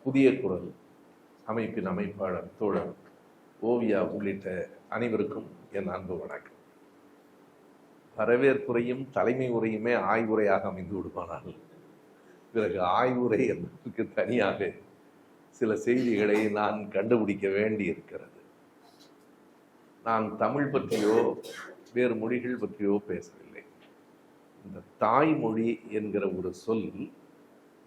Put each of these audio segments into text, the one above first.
புதிய குரல் அமைப்பின் அமைப்பாளர் தோழர் ஓவியா உள்ளிட்ட அனைவருக்கும் என் அன்பு வணக்கம். வரவேற்புரையும் தலைமை உரையுமே ஆய்வுரையாக அமைந்து விடுமானால் பிறகு ஆய்வுரை என்பதற்கு தனியாக சில செய்திகளை நான் கண்டுபிடிக்க வேண்டி இருக்கிறது. நான் தமிழ் பற்றியோ வேறு மொழிகள் பற்றியோ பேசவில்லை. இந்த தாய்மொழி என்கிற ஒரு சொல்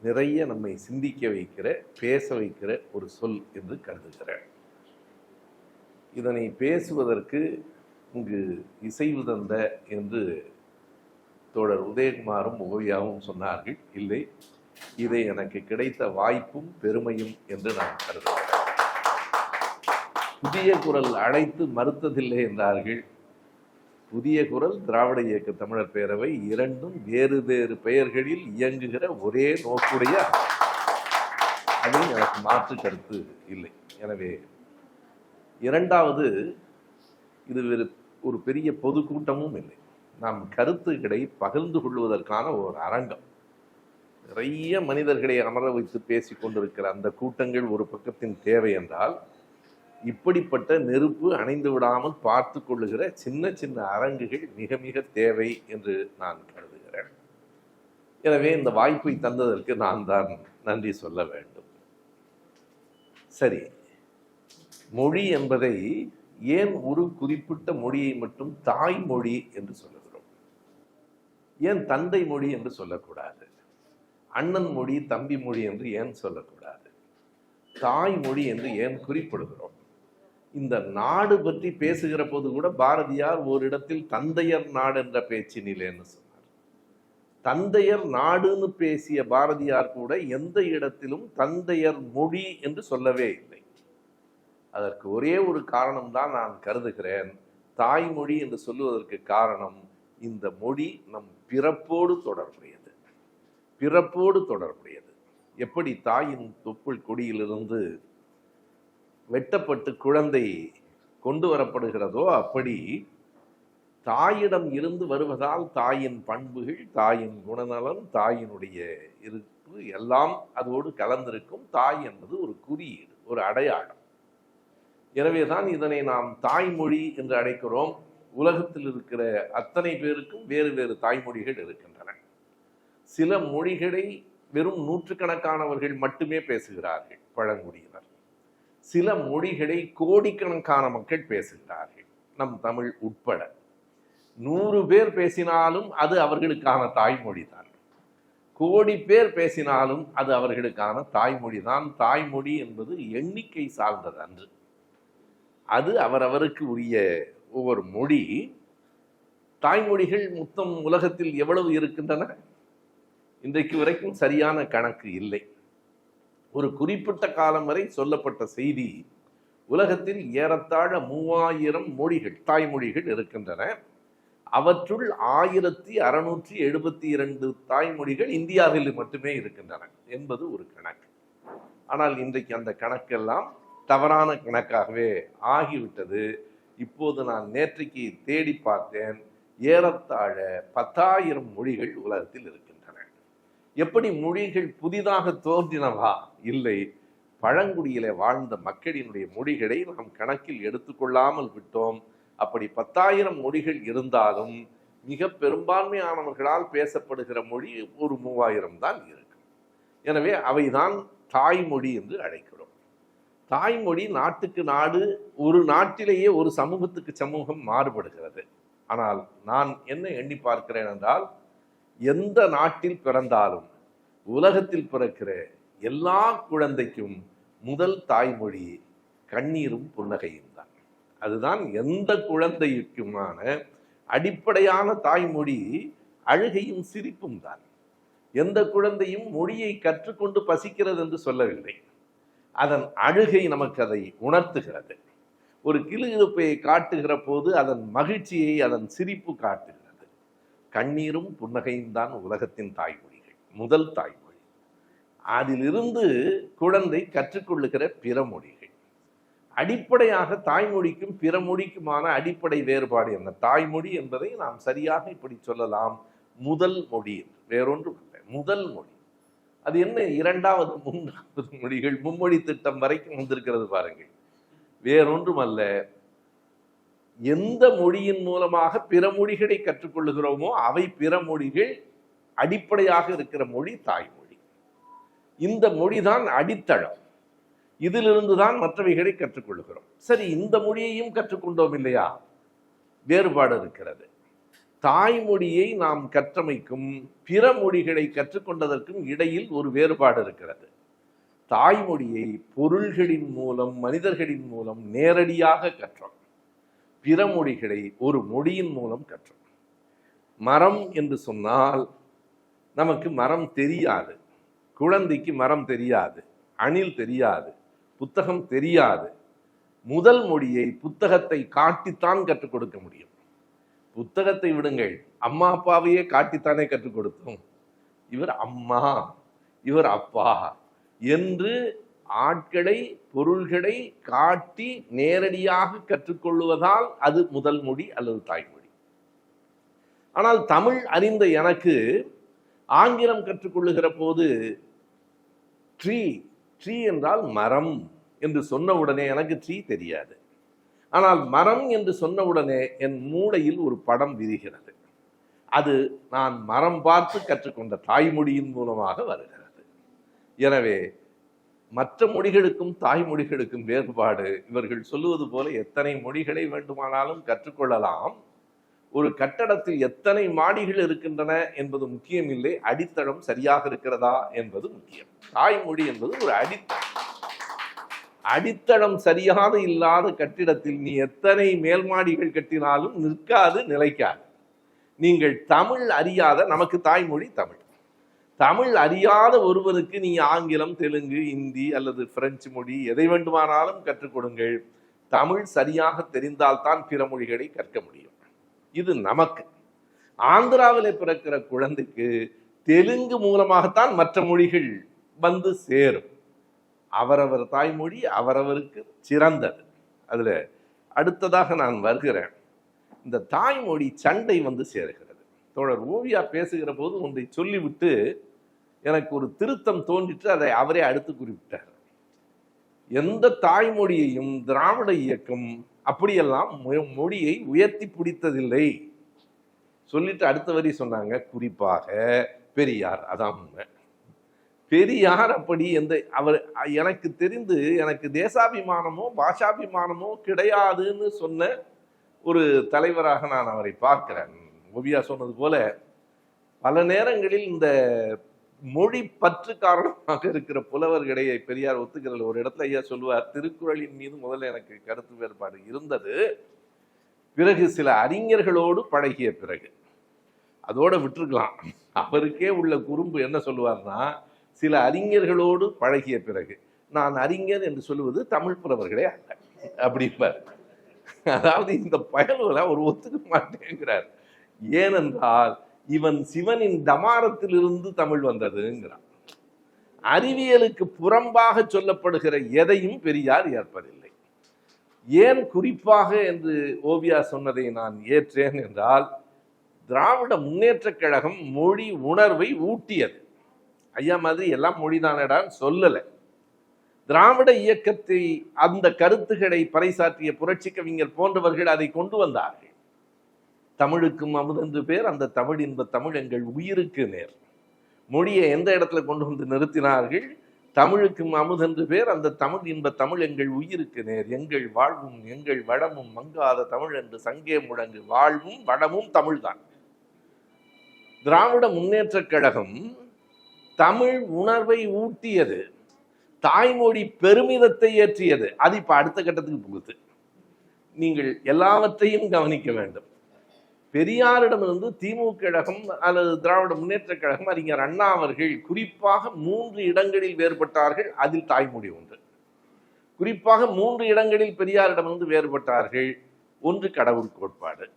நிறைய நம்மை சிந்திக்க வைக்கிற, பேச வைக்கிற ஒரு சொல் என்று கருதுகிறேன். இதனை பேசுவதற்கு இங்கு இசைவு தந்த என்று தோழர் உதயகுமாரும் ஓவியாவும் சொன்னார்கள். இல்லை, இதை எனக்கு கிடைத்த வாய்ப்பும் பெருமையும் என்று நான் கருதுகிறேன். புதிய குரல் அழைத்து மறுத்ததில்லை என்றார்கள். புதிய குரல், திராவிட இயக்க தமிழர் பேரவை இரண்டும் வேறு வேறு பெயர்களில் இயங்குகிற ஒரே நோக்குடைய, அதில் எனக்கு மாற்று கருத்து இல்லை. எனவே இரண்டாவது, இது ஒரு பெரிய பொதுக்கூட்டமும் இல்லை. நாம் கருத்துக்களை பகிர்ந்து கொள்வதற்கான ஒரு அரங்கம். நிறைய மனிதர்களை அமர வைத்து பேசிக் கொண்டிருக்கிற அந்த கூட்டங்கள் ஒரு பக்கத்தின் தேவை என்றால், இப்படிப்பட்ட நெருப்பு அணைந்து விடாமல் பார்த்து கொள்ளுகிற சின்ன சின்ன அரங்குகள் மிக மிக தேவை என்று நான் கருதுகிறேன். எனவே இந்த வாய்ப்பை தந்ததற்கு நான் தான் நன்றி சொல்ல வேண்டும். சரி, மொழி என்பதை ஏன் ஒரு குறிப்பிட்ட மொழியை மட்டும் தாய்மொழி என்று சொல்லுகிறோம்? ஏன் தந்தை மொழி என்று சொல்லக்கூடாது? அண்ணன் மொழி, தம்பி மொழி என்று ஏன் சொல்லக்கூடாது? தாய்மொழி என்று ஏன் குறிப்பிடுகிறோம்? இந்த நாடு பற்றி பேசுகிற போது கூட பாரதியார் ஓரிடத்தில் தந்தையர் நாடு என்ற பேச்சினிலேன்னு சொன்னார். தந்தையர் நாடுன்னு பேசிய பாரதியார் கூட எந்த இடத்திலும் தந்தையர் மொழி என்று சொல்லவே இல்லை. அதற்கு ஒரே ஒரு காரணம்தான் நான் கருதுகிறேன். தாய்மொழி என்று சொல்லுவதற்கு காரணம், இந்த மொழி நம் பிறப்போடு தொடர்புடையது. பிறப்போடு தொடர்புடையது. எப்படி தாயின் தொப்புள் கொடியிலிருந்து வெட்டப்பட்டு குழந்தை கொண்டு வரப்படுகிறதோ, அப்படி தாயிடம் இருந்து வருவதால் தாயின் பண்புகள், தாயின் குணநலன், தாயினுடைய இருப்பு எல்லாம் அதோடு கலந்திருக்கும். தாய் என்பது ஒரு குறியீடு, ஒரு அடையாளம். எனவேதான் இதனை நாம் தாய்மொழி என்று அழைக்கிறோம். உலகத்தில் இருக்கிற அத்தனை பேருக்கும் வேறு வேறு தாய்மொழிகள் இருக்கின்றன. சில மொழிகளை வெறும் நூற்றுக்கணக்கானவர்கள் மட்டுமே பேசுகிறார்கள், பழங்குடியினர். சில மொழிகளை கோடிக்கணக்கான மக்கள் பேசுகிறார்கள், நம் தமிழ் உட்பட. 100 பேர் பேசினாலும் அது அவர்களுக்கான தாய்மொழி தான். கோடி பேர் பேசினாலும் அது அவர்களுக்கான தாய்மொழி தான். தாய்மொழி என்பது எண்ணிக்கை சார்ந்தது அன்று. அது அவரவருக்கு உரிய ஒவ்வொரு மொழி. தாய்மொழிகள் மொத்தம் உலகத்தில் எவ்வளவு இருக்கின்றன? இன்றைக்கு வரைக்கும் சரியான கணக்கு இல்லை. ஒரு குறிப்பிட்ட காலம் வரை சொல்லப்பட்ட செய்தி, உலகத்தில் ஏறத்தாழ 3000 மொழிகள், தாய்மொழிகள் இருக்கின்றன. அவற்றுள் 1672 தாய்மொழிகள் இந்தியாவில் மட்டுமே இருக்கின்றன என்பது ஒரு கணக்கு. ஆனால் இன்றைக்கு அந்த கணக்கெல்லாம் தவறான கணக்காகவே ஆகிவிட்டது. இப்போது நான் நேற்றைக்கு தேடி பார்த்தேன், ஏறத்தாழ 10,000 மொழிகள் உலகத்தில் இருக்கின்றன. எப்படி மொழிகள் புதிதாக தோன்றினவா? இல்லை, பழங்குடியிலே வாழ்ந்த மக்களினுடைய மொழிகளை நாம் கணக்கில் எடுத்துக்கொள்ளாமல் விட்டோம். அப்படி 10,000 மொழிகள் இருந்தாலும் மிக பெரும்பான்மையானவர்களால் பேசப்படுகிற மொழி ஒரு 3000 தான் இருக்கும். எனவே அவைதான் தாய்மொழி என்று அழைக்கிறோம். தாய்மொழி நாட்டுக்கு நாடு, ஒரு நாட்டிலேயே ஒரு சமூகத்துக்கு சமூகம் மாறுபடுகிறது. ஆனால் நான் என்ன எண்ணி பார்க்கிறேன் என்றால், எந்த நாட்டில் பிறந்தாலும் உலகத்தில் பிறக்கிற எல்லா குழந்தைக்கும் முதல் தாய்மொழி கண்ணீரும் புன்னகையும் தான். அதுதான் எந்த குழந்தைக்குமான அடிப்படையான தாய்மொழி. அழுகையும் சிரிப்பும் தான். எந்த குழந்தையும் மொழியை கற்றுக்கொண்டு பசிக்கிறது என்று சொல்லவில்லை. அதன் அழுகை நமக்கு அதை உணர்த்துகிறது. ஒரு கிளுகிழுப்பை காட்டுகிற போது அதன் மகிழ்ச்சியை, அதன் சிரிப்பு காட்டுகிறது. கண்ணீரும் புன்னகையும் தான் உலகத்தின் தாய்மொழிகள், முதல் தாய்மொழி. அதிலிருந்து குழந்தை கற்றுக்கொள்ளுகிற பிற மொழிகள். அடிப்படையாக தாய்மொழிக்கும் பிற மொழிக்குமான அடிப்படை வேறுபாடு என்ன? தாய்மொழி என்பதை நாம் சரியாக இப்படி சொல்லலாம், முதல் மொழி என்று. வேறொன்றும் இல்லை, முதல் மொழி. அது என்ன இரண்டாவது மூன்றாவது மொழிகள் மும்மொழி திட்டம் வரைக்கும் வந்திருக்கிறது பாருங்கள். வேறொன்றும் அல்ல, எந்த மொழியின் மூலமாக பிற மொழிகளை கற்றுக்கொள்ளுகிறோமோ அவை பிற மொழிகள், அடிப்படையாக இருக்கிற மொழி தாய்மொழி. இந்த மொழிதான் அடித்தளம். இதிலிருந்து தான் மற்றவைகளை கற்றுக்கொள்கிறோம். சரி, இந்த மொழியையும் கற்றுக்கொண்டோம் இல்லையா? வேறுபாடு இருக்கிறது. தாய்மொழியை நாம் கற்றமைக்கும் பிற மொழிகளை கற்றுக்கொண்டதற்கும் இடையில் ஒரு வேறுபாடு இருக்கிறது. தாய்மொழியை பொருள்களின் மூலம், மனிதர்களின் மூலம் நேரடியாக கற்றோம். பிற மொழிகளை ஒரு மொழியின் மூலம் கற்றோம். மரம் என்று சொன்னால் நமக்கு மரம் தெரியாது, குழந்தைக்கு மரம் தெரியாது, அணில் தெரியாது, புத்தகம் தெரியாது. முதல் மொழியை புத்தகத்தை காட்டித்தான் கற்றுக் கொடுக்க முடியும். புத்தகத்தை விடுங்கள், அம்மா அப்பாவையே காட்டித்தானே கற்றுக் கொடுத்தோம். இவர் அம்மா, இவர் அப்பா என்று ஆட்களை, பொருள்களை காட்டி நேரடியாக கற்றுக்கொள்வதால் அது முதல் மொழி அல்லது தாய்மொழி. ஆனால் தமிழ் அறிந்த எனக்கு ஆங்கிலம் கற்றுக்கொள்ளுகிற போது ட்ரீ ட்ரீ என்றால் மரம் என்று சொன்ன உடனே எனக்கு ட்ரீ தெரியாது. ஆனால் மரம் என்று சொன்னவுடனே என் மூளையில் ஒரு படம் விரிகிறது. அது நான் மரம் பார்த்து கற்றுக்கொண்ட தாய்மொழியின் மூலமாக வருகிறது. எனவே மற்ற மொழிகளுக்கும் தாய்மொழிகளுக்கும் வேறுபாடு. இவர்கள் சொல்லுவது போல எத்தனை மொழிகளை வேண்டுமானாலும் கற்றுக்கொள்ளலாம். ஒரு கட்டடத்தில் எத்தனை மாடிகள் இருக்கின்றன என்பது முக்கியம் இல்லை, அடித்தளம் சரியாக இருக்கிறதா என்பது முக்கியம். தாய்மொழி என்பது ஒரு அடித்தளம். அடித்தளம் சரியாக இல்லாத கட்டிடத்தில் நீ எத்தனை மேல் மாடிகள் கட்டினாலும் நிற்காது, நிலைக்காது. நீங்கள் தமிழ் அறியாத, நமக்கு தாய்மொழி தமிழ், தமிழ் அறியாத ஒருவருக்கு நீ ஆங்கிலம், தெலுங்கு, இந்தி அல்லது பிரெஞ்சு மொழி எதை வேண்டுமானாலும் கற்றுக் கொடுங்கள். தமிழ் சரியாக தெரிந்தால்தான் பிற மொழிகளை கற்க முடியும். இது நமக்கு. ஆந்திராவில் பிறக்கிற குழந்தைக்கு தெலுங்கு மூலமாகத்தான் மற்ற மொழிகள் வந்து சேரும். அவரவர் தாய்மொழி அவரவருக்கு சிறந்தது. அதுல அடுத்ததாக நான் வருகிறேன். இந்த தாய்மொழி சண்டை வந்து சேருகிறது. தோழர் ஓவியா பேசுகிற போது ஒன்றை சொல்லிவிட்டு எனக்கு ஒரு திருத்தம் தோன்றிட்டு அதை அவரே அடுத்து குறிப்பிட்டார். எந்த தாய்மொழியையும் திராவிட இயக்கம் அப்படியெல்லாம் மொழியை உயர்த்தி பிடித்ததில்லை சொல்லிட்டு அடுத்த வரி சொன்னாங்க, குறிப்பாக பெரியார். அதான் உண்மை. பெரியார் அப்படி எந்த அவர் எனக்கு தெரிந்து எனக்கு தேசாபிமானமோ பாஷாபிமானமோ கிடையாதுன்னு சொன்ன ஒரு தலைவராக நான் அவரை பார்க்கிறேன். ஓவியா சொன்னது போல பல நேரங்களில் இந்த மொழி பற்று காரணமாக இருக்கிற புலவர்களை பெரியார் ஒத்துக்கிறது. ஒரு இடத்துல ஐயா சொல்லுவார், திருக்குறளின் மீது முதல்ல எனக்கு கருத்து வேறுபாடு இருந்தது, பிறகு சில அறிஞர்களோடு பழகிய பிறகு அதோட விட்டுருக்கலாம். அவருக்கே உள்ள குறும்பு என்ன சொல்லுவார்னா, சில அறிஞர்களோடு பழகிய பிறகு, நான் அறிஞர் என்று சொல்லுவது தமிழ் புலவர்களே அல்ல அப்படிம்பார். அதாவது இந்த பயல்களை அவர் ஒத்துக்க மாட்டேங்கிறார். ஏனென்றால் இவன் சிவனின் தமாரத்திலிருந்து தமிழ் வந்ததுங்கிறான். அறிவியலுக்கு புறம்பாக சொல்லப்படுகிற எதையும் பெரியார் ஏற்பதில்லை. ஏன் குறிப்பாக என்று ஓவியா சொன்னதை நான் ஏற்றேன் என்றால், திராவிட முன்னேற்றக் கழகம் மொழி உணர்வை ஊட்டியது. ஐயா மாதிரி எல்லாம் மொழிதானடான்னு சொல்லலை. திராவிட இயக்கத்தை, அந்த கருத்துக்களை பறைசாற்றிய புரட்சி கவிஞர் போன்றவர்கள் அதை கொண்டு வந்தார்கள். தமிழுக்கும் அமுதென்று பேர், அந்த தமிழ் இன்ப தமிழ் எங்கள் உயிருக்கு நேர். மொழியை எந்த இடத்துல கொண்டு வந்து நிறுத்தினார்கள்? தமிழுக்கும் அமுதென்று பேர், அந்த தமிழ் இன்ப தமிழ் எங்கள் உயிருக்கு நேர். எங்கள் வாழ்வும் எங்கள் வளமும் மங்காத தமிழ் என்று சங்கே முழங்கு. வாழ்வும் வளமும் தமிழ்தான். திராவிட முன்னேற்றக் கழகம் தமிழ் உணர்வை ஊட்டியது, தாய்மொழி பெருமிதத்தை ஏற்றியது. அது இப்ப அடுத்த கட்டத்துக்கு புகுது. நீங்கள் எல்லாவற்றையும் கவனிக்க வேண்டும். பெரியாரிடமிருந்து திமுக கழகம் அல்லது திராவிட முன்னேற்ற கழகம், அறிஞர் அண்ணா அவர்கள் குறிப்பாக 3 இடங்களில் வேறுபட்டார்கள். அதில் தாய்மொழி ஒன்று. குறிப்பாக 3 இடங்களில் பெரியாரிடமிருந்து வேறுபட்டார்கள். ஒன்று கடவுள் கோட்பாடு,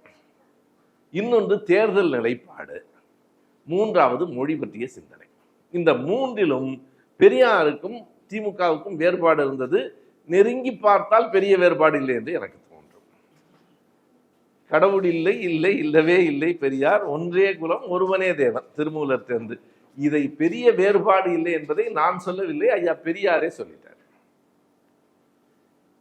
இன்னொன்று தேர்தல் நிலைப்பாடு, மூன்றாவது மொழி பற்றிய சிந்தனை. இந்த 3லும் பெரியாருக்கும் திமுகவுக்கும் வேறுபாடு இருந்தது. நெருங்கி பார்த்தால் பெரிய வேறுபாடு இல்லை என்று எனக்கு தோன்றும். கடவுள் இல்லை, இல்லை, இல்லவே இல்லை, பெரியார் ஒன்றே குலம் ஒருவனே தேவன், திருமூலர் தேர்ந்து. இதை பெரிய வேறுபாடு இல்லை என்பதை நான் சொல்லவில்லை, ஐயா பெரியாரே சொல்லிட்டார்.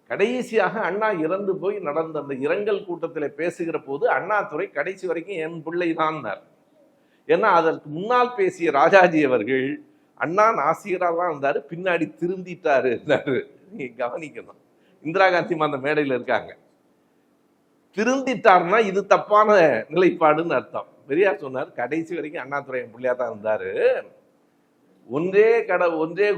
கடைசியாக அண்ணா இறந்து போய் நடந்த அந்த இரங்கல் கூட்டத்தில் பேசுகிற போது அண்ணாதுரை கடைசி வரைக்கும் என் பிள்ளை தான். ஏன்னா அதற்கு முன்னால் பேசிய ராஜாஜி அவர்கள் அண்ணா நாசிகராக தான் இருந்தாரு, பின்னாடி திருந்திட்டாரு. நீங்க கவனிக்கணும், இந்திரா காந்தி அந்த மேடையில் இருக்காங்க. திருந்திட்டாருன்னா இது தப்பான நிலைப்பாடுன்னு அர்த்தம். பெரியார் சொன்னார் கடைசி வரைக்கும் அண்ணாதுரை என் பிள்ளையா தான் இருந்தாரு. ஒன்றே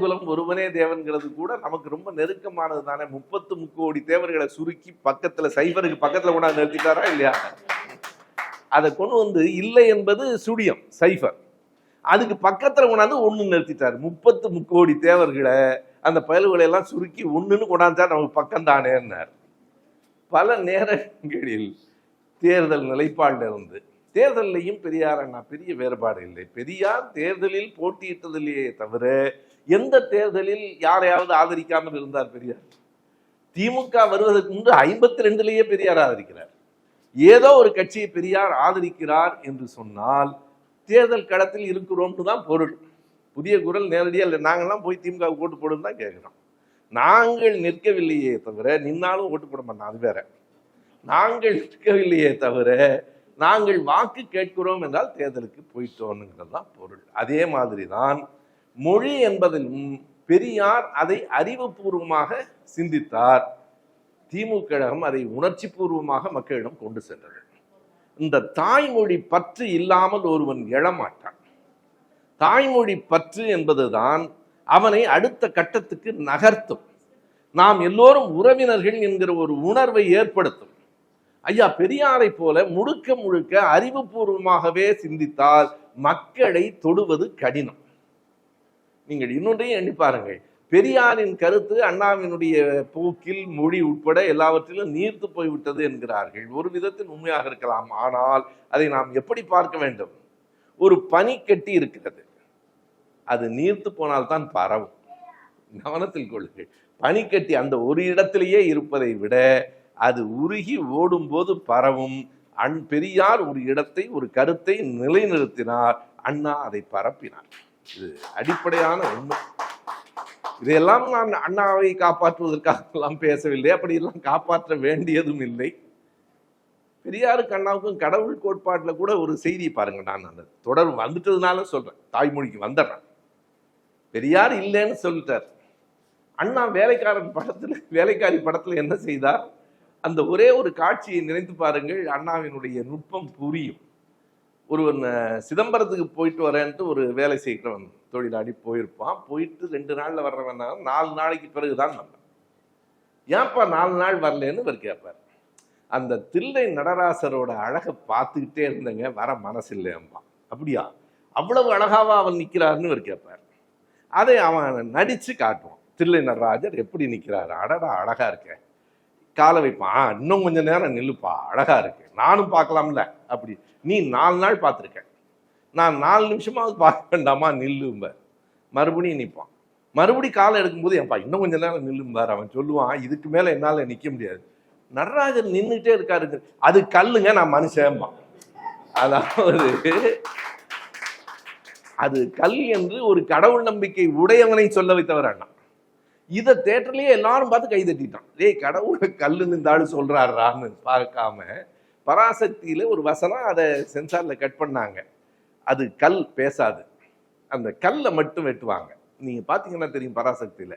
குலம் ஒருவனே தேவன்கிறது கூட நமக்கு ரொம்ப நெருக்கமானது தானே. 33 கோடி தேவர்களை சுருக்கி பக்கத்துல சைபருக்கு பக்கத்துல கொண்டாந்து நிறுத்திட்டாரா இல்லையா? அதை கொண்டு வந்து இல்லை என்பது சுடியம் சைபர், அதுக்கு பக்கத்துல கொண்டாந்து ஒண்ணு நிறுத்திட்டாரு. 33 கோடி தேவர்களை அந்த பயல்களை எல்லாம் சுருக்கி ஒண்ணுன்னு கொண்டாந்தா நமக்கு பக்கம் தானேன்னார். பல நேரங்களில் தேர்தல் நிலைப்பாடுல இருந்து தேர்தலையும் பெரியார் அண்ணா பெரிய வேறுபாடு இல்லை. பெரியார் தேர்தலில் போட்டியிட்டதிலேயே தவிர எந்த தேர்தலில் யாரையாவது ஆதரிக்காமல் இருந்தார் பெரியார்? திமுக வருவதற்கு முன்பு 52லயே பெரியார் ஆதரிக்கிறார். ஏதோ ஒரு கட்சியை பெரியார் ஆதரிக்கிறார் என்று சொன்னால் தேர்தல் களத்தில் இருக்கிறோம்னு தான் பொருள். புதிய குரல் நேரடியாக இல்லை, நாங்கள்லாம் போய் திமுக ஓட்டு போடுன்னு தான் கேட்குறோம். நாங்கள் நிற்கவில்லையே தவிர, நின்னாலும் ஓட்டு போட மாட்டோம், அது வேற. நாங்கள் நிற்கவில்லையே தவிர நாங்கள் வாக்கு கேட்கிறோம் என்றால் தேர்தலுக்கு போயிட்டோம்ங்கிறது தான் பொருள். அதே மாதிரி தான் மொழி என்பதிலும் பெரியார் அதை அறிவுபூர்வமாக சிந்தித்தார். திமுக கழகம் அதை உணர்ச்சி பூர்வமாக மக்களிடம் கொண்டு சென்றது. இந்த தாய்மொழி பற்று இல்லாமல் ஒருவன் எழமாட்டான். தாய்மொழி பற்று என்பதுதான் அவனை அடுத்த கட்டத்துக்கு நகர்த்தும். நாம் எல்லோரும் உறவினர்கள் என்கிற ஒரு உணர்வை ஏற்படுத்தும். ஐயா பெரியாரை போல முழுக்க முழுக்க அறிவுபூர்வமாகவே சிந்தித்தால் மக்களை தொடுவது கடினம். நீங்கள் இன்னொன்றையும் எண்ணி பாருங்கள், பெரியாரின் கருத்து அண்ணாவினுடைய போக்கில் மொழி உட்பட எல்லாவற்றிலும் நீர்த்து போய்விட்டது என்கிறார்கள். ஒரு விதத்தில் உண்மையாக இருக்கலாம், ஆனால் அதை நாம் எப்படி பார்க்க வேண்டும்? ஒரு பனிக்கட்டி இருக்கிறது, அது நீர்த்து போனால்தான் பரவும். கவனத்தில் கொள்ளுங்கள், பனிக்கட்டி அந்த ஒரு இடத்திலேயே இருப்பதை விட அது உருகி ஓடும் போது பரவும். பெரியார் ஒரு இடத்தை, ஒரு கருத்தை நிலைநிறுத்தினார், அண்ணா அதை பரப்பினார். இது அடிப்படையான உண்மை. இதையெல்லாம் நான் அண்ணாவை காப்பாற்றுவதற்காக பேசவில்லை, அப்படி எல்லாம் காப்பாற்ற வேண்டியதும் இல்லை. பெரியாருக்கு அண்ணாவுக்கும் கடவுள் கோட்பாட்டில் கூட ஒரு செய்தி பாருங்க. நான் அந்த தொடர் வந்துட்டதுனால சொல்றேன், தாய்மொழிக்கு வந்துடுறேன். பெரியார் இல்லைன்னு சொல்லிட்டார். அண்ணா வேலைக்காரி படத்துல என்ன செய்தார்? அந்த ஒரே ஒரு காட்சியை நினைத்து பாருங்கள், அண்ணாவினுடைய நுட்பம் புரியும். ஒருவன் சிதம்பரத்துக்கு போயிட்டு வரேன்ட்டு ஒரு வேலை செய்கிறவன் தொழிலாளி போயிருப்பான். போயிட்டு 2 நாள்ல வர்றவன் 4 நாளைக்கு பிறகுதான் நம்ம. ஏன்ப்பா 4 நாள் வரலன்னு இவர் கேட்பார். அந்த தில்லை நடராசரோட அழகை பார்த்துக்கிட்டே இருந்தங்க, வர மனசு இல்லையம்பா. அப்படியா, அவ்வளவு அழகாவா அவன் நிற்கிறாருன்னு இவர் கேட்பார். அதை அவன் நடிச்சு காட்டுவான். தில்லை நடராஜர் எப்படி நிற்கிறாரு, அடடா அழகா இருக்க, காலை வைப்பான், இன்னும் கொஞ்சம் நேரம் நில்லுப்பா, அழகா இருக்கு, நானும் பார்க்கலாம்ல. அப்படி நீ 4 நாள் பார்த்துருக்க, நான் 4 நிமிஷமாவது பார்க்க வேண்டாமா, நில்லும்ப. மறுபடியும் நிற்பான். மறுபடி காலை எடுக்கும்போது ஏன்பா இன்னும் கொஞ்சம் நேரம் நில்லும்பார். அவன் சொல்லுவான், இதுக்கு மேல என்னால நிற்க முடியாது. நடராஜர் நின்றுட்டே இருக்காரு, அது கல்லுங்க, நான் மனுஷன்பான். அதாவது அது கல் என்று ஒரு கடவுள் நம்பிக்கை உடையவனை சொல்ல வைத்தவர் அண்ணா. இதை தேட்டர்லயே எல்லாரும் பார்த்து கை தட்டிட்டான். ஏய், கடவுளை கல்லுன்னு இந்த ஆளு சொல்றாரான்னு பார்க்காம பராசக்தியில ஒரு வசனம், அதை சென்சார்ல கட் பண்ணாங்க. அது கல் பேசாது, அந்த கல்லை மட்டும் வெட்டுவாங்க. நீங்க பாத்தீங்கன்னா தெரியும், பராசக்தியில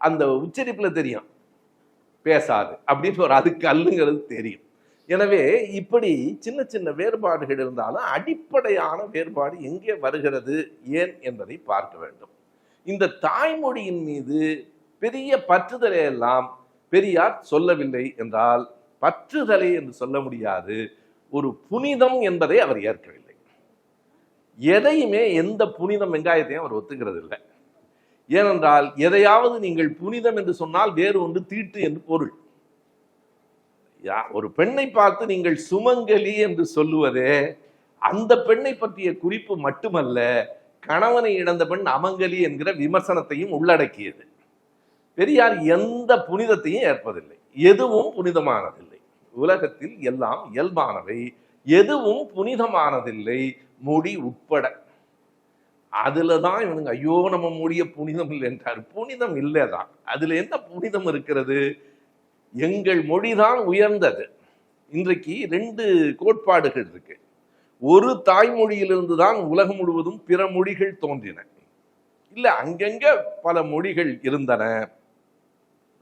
அந்த உச்சரிப்புல தெரியும் பேசாது அப்படின்னு ஒரு, அது கல்லுங்கிறது தெரியும். எனவே இப்படி சின்ன சின்ன வேறுபாடுகள் இருந்தாலும் அடிப்படையான வேறுபாடு எங்கே வருகிறது, ஏன் என்பதை பார்க்க வேண்டும். இந்த தாய்மொழியின் மீது பெரிய பற்றுதலை எல்லாம் பெரியார் சொல்லவில்லை என்றால், பற்றுதலை என்று சொல்ல முடியாது, ஒரு புனிதம் என்பதை அவர் ஏற்கவில்லை. எதையுமே, எந்த புனிதம் வெங்காயத்தையும் அவர் ஒத்துக்கிறது இல்லை. ஏனென்றால் எதையாவது நீங்கள் புனிதம் என்று சொன்னால் வேறு ஒன்று தீட்டு என்று பொருள். ஒரு பெண்ணை பார்த்து நீங்கள் சுமங்கலி என்று சொல்லுவதே அந்த பெண்ணை பற்றிய குறிப்பு மட்டுமல்ல, கணவனை இழந்த பெண் அமங்கலி என்கிற விமர்சனத்தையும் உள்ளடக்கியது. பெரியார் எந்த புனிதத்தையும் ஏற்பதில்லை, எதுவும் புனிதமானதில்லை. உலகத்தில் எல்லாம் இயல்பானவை, எதுவும் புனிதமானதில்லை, மொழி உட்பட. அதுல தான் இவனுங்க ஐயோ நம்ம மொழிய புனிதம் இல்லை என்றார். புனிதம் இல்லைதான். அதுல என்ன புனிதம் இருக்கிறது? எங்கள் மொழிதான் உயர்ந்தது. இன்றைக்கு 2 கோட்பாடுகள் இருக்கு. ஒரு தாய்மொழியிலிருந்து தான் உலகம் முழுவதும் பிற மொழிகள் தோன்றின. இல்ல அங்கங்க பல மொழிகள் இருந்தன,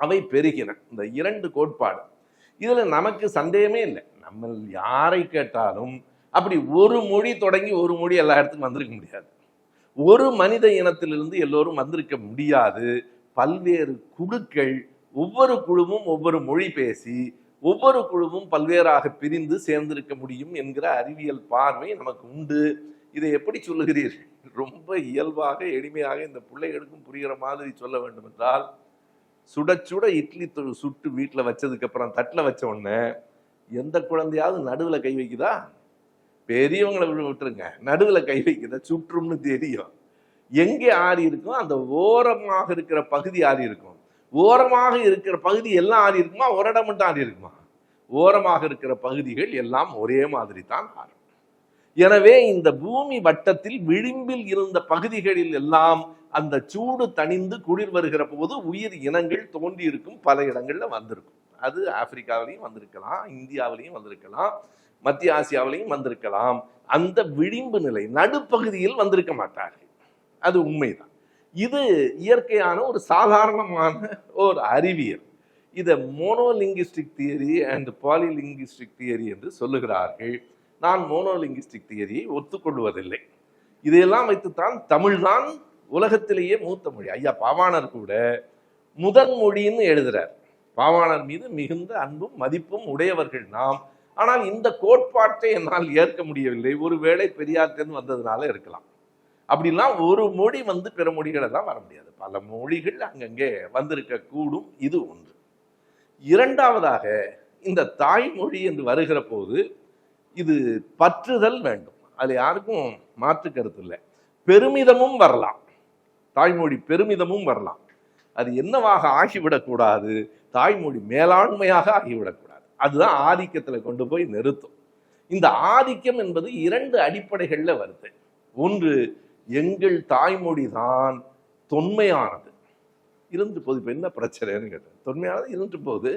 அவை பெருகின. இந்த 2 கோட்பாடு. இதுல நமக்கு சந்தேகமே இல்லை. நம்ம யாரை கேட்டாலும் அப்படி ஒரு மொழி தொடங்கி ஒரு மொழி எல்லா இடத்துக்கும் வந்திருக்க முடியாது. ஒரு மனித இனத்திலிருந்து எல்லோரும் வந்திருக்க முடியாது. பல்வேறு குழுக்கள், ஒவ்வொரு குழுவும் ஒவ்வொரு மொழி பேசி ஒவ்வொரு குழுவும் பல்வேறாக பிரிந்து சேர்ந்திருக்க முடியும் என்கிற அறிவியல் பார்வை நமக்கு உண்டு. இதை எப்படி சொல்லுகிறீர்கள்? ரொம்ப இயல்பாக எளிமையாக இந்த பிள்ளைகளுக்கும் புரிகிற மாதிரி சொல்ல வேண்டும் என்றால், சுட சுட இட்லி சுட்டு வீட்டில் வச்சதுக்கு அப்புறம் தட்டில் வச்ச உடனே எந்த குழந்தையாவது நடுவில் கை வைக்குதா? பெரியவங்களை விட்டுருங்க, நடுவில் கை வைக்குதா? சுற்றும்னு தெரியும். எங்கே ஆறி இருக்கும்? அந்த ஓரமாக இருக்கிற பகுதி ஆறி இருக்கும். ஓரமாக இருக்கிற பகுதி எல்லாம் ஆறி இருக்குமா? ஒரு இடம் மட்டும் ஆறி இருக்குமா? ஓரமாக இருக்கிற பகுதிகள் எல்லாம் ஒரே மாதிரி தான் ஆறும். எனவே இந்த பூமி வட்டத்தில் விளிம்பில் இருந்த பகுதிகளில் எல்லாம் அந்த சூடு தணிந்து குளிர் வருகிற போது உயிர் இனங்கள் தோன்றி இருக்கும். பல இடங்கள்ல வந்திருக்கும். அது ஆப்பிரிக்காவிலையும் வந்திருக்கலாம், இந்தியாவிலையும் வந்திருக்கலாம், மத்திய ஆசியாவிலையும் வந்திருக்கலாம். அந்த விளிம்பு நிலை நடுப்பகுதியில் வந்திருக்க மாட்டார்கள். அது உண்மைதான். இது இயற்கையான ஒரு சாதாரணமான ஒரு அறிவியல். இதை மோனோலிங்குஸ்டிக் தியரி அண்ட் பாலிலிங்குஸ்டிக் தியரி என்று சொல்லுகிறார்கள். நான் மோனோலிங்குஸ்டிக் தியரியை ஒத்துக்கொள்வதில்லை. இதையெல்லாம் வைத்துத்தான் தமிழ்தான் உலகத்திலேயே மூத்த மொழி. ஐயா பாவாணர் கூட முதன் மொழின்னு எழுதுறார். பாவாணர் மீது மிகுந்த அன்பும் மதிப்பும் உடையவர்கள் நாம். ஆனால் இந்த கோட்பாட்டை என்னால் ஏற்க முடியவில்லை. ஒருவேளை பெரியார்ட்டேருந்து வந்ததுனால இருக்கலாம். அப்படிலாம் ஒரு மொழி பிற மொழிகளை தான் வர முடியாது. பல மொழிகள் அங்கங்கே வந்திருக்க கூடும். இது ஒன்று. இரண்டாவதாக, இந்த தாய்மொழி என்று வருகிற போது இது பற்றுதல் வேண்டும். அது யாருக்கும் மாற்று கருத்து இல்லை. பெருமிதமும் வரலாம். தாய்மொழி பெருமிதமும் வரலாம். அது என்னவாக ஆகிவிடக்கூடாது? தாய்மொழி மேலாண்மையாக ஆகிவிடக்கூடாது. அதுதான் ஆதிக்கத்தில் கொண்டு போய் நிறுத்தும். இந்த ஆதிக்கம் என்பது 2 அடிப்படைகள்ல வருது. ஒன்று, எங்கள் தாய்மொழி தான் தொன்மையானது. இருந்து போது. இப்ப என்ன பிரச்சனைன்னு கேட்டேன். தொன்மையானது இருந்து போகுது.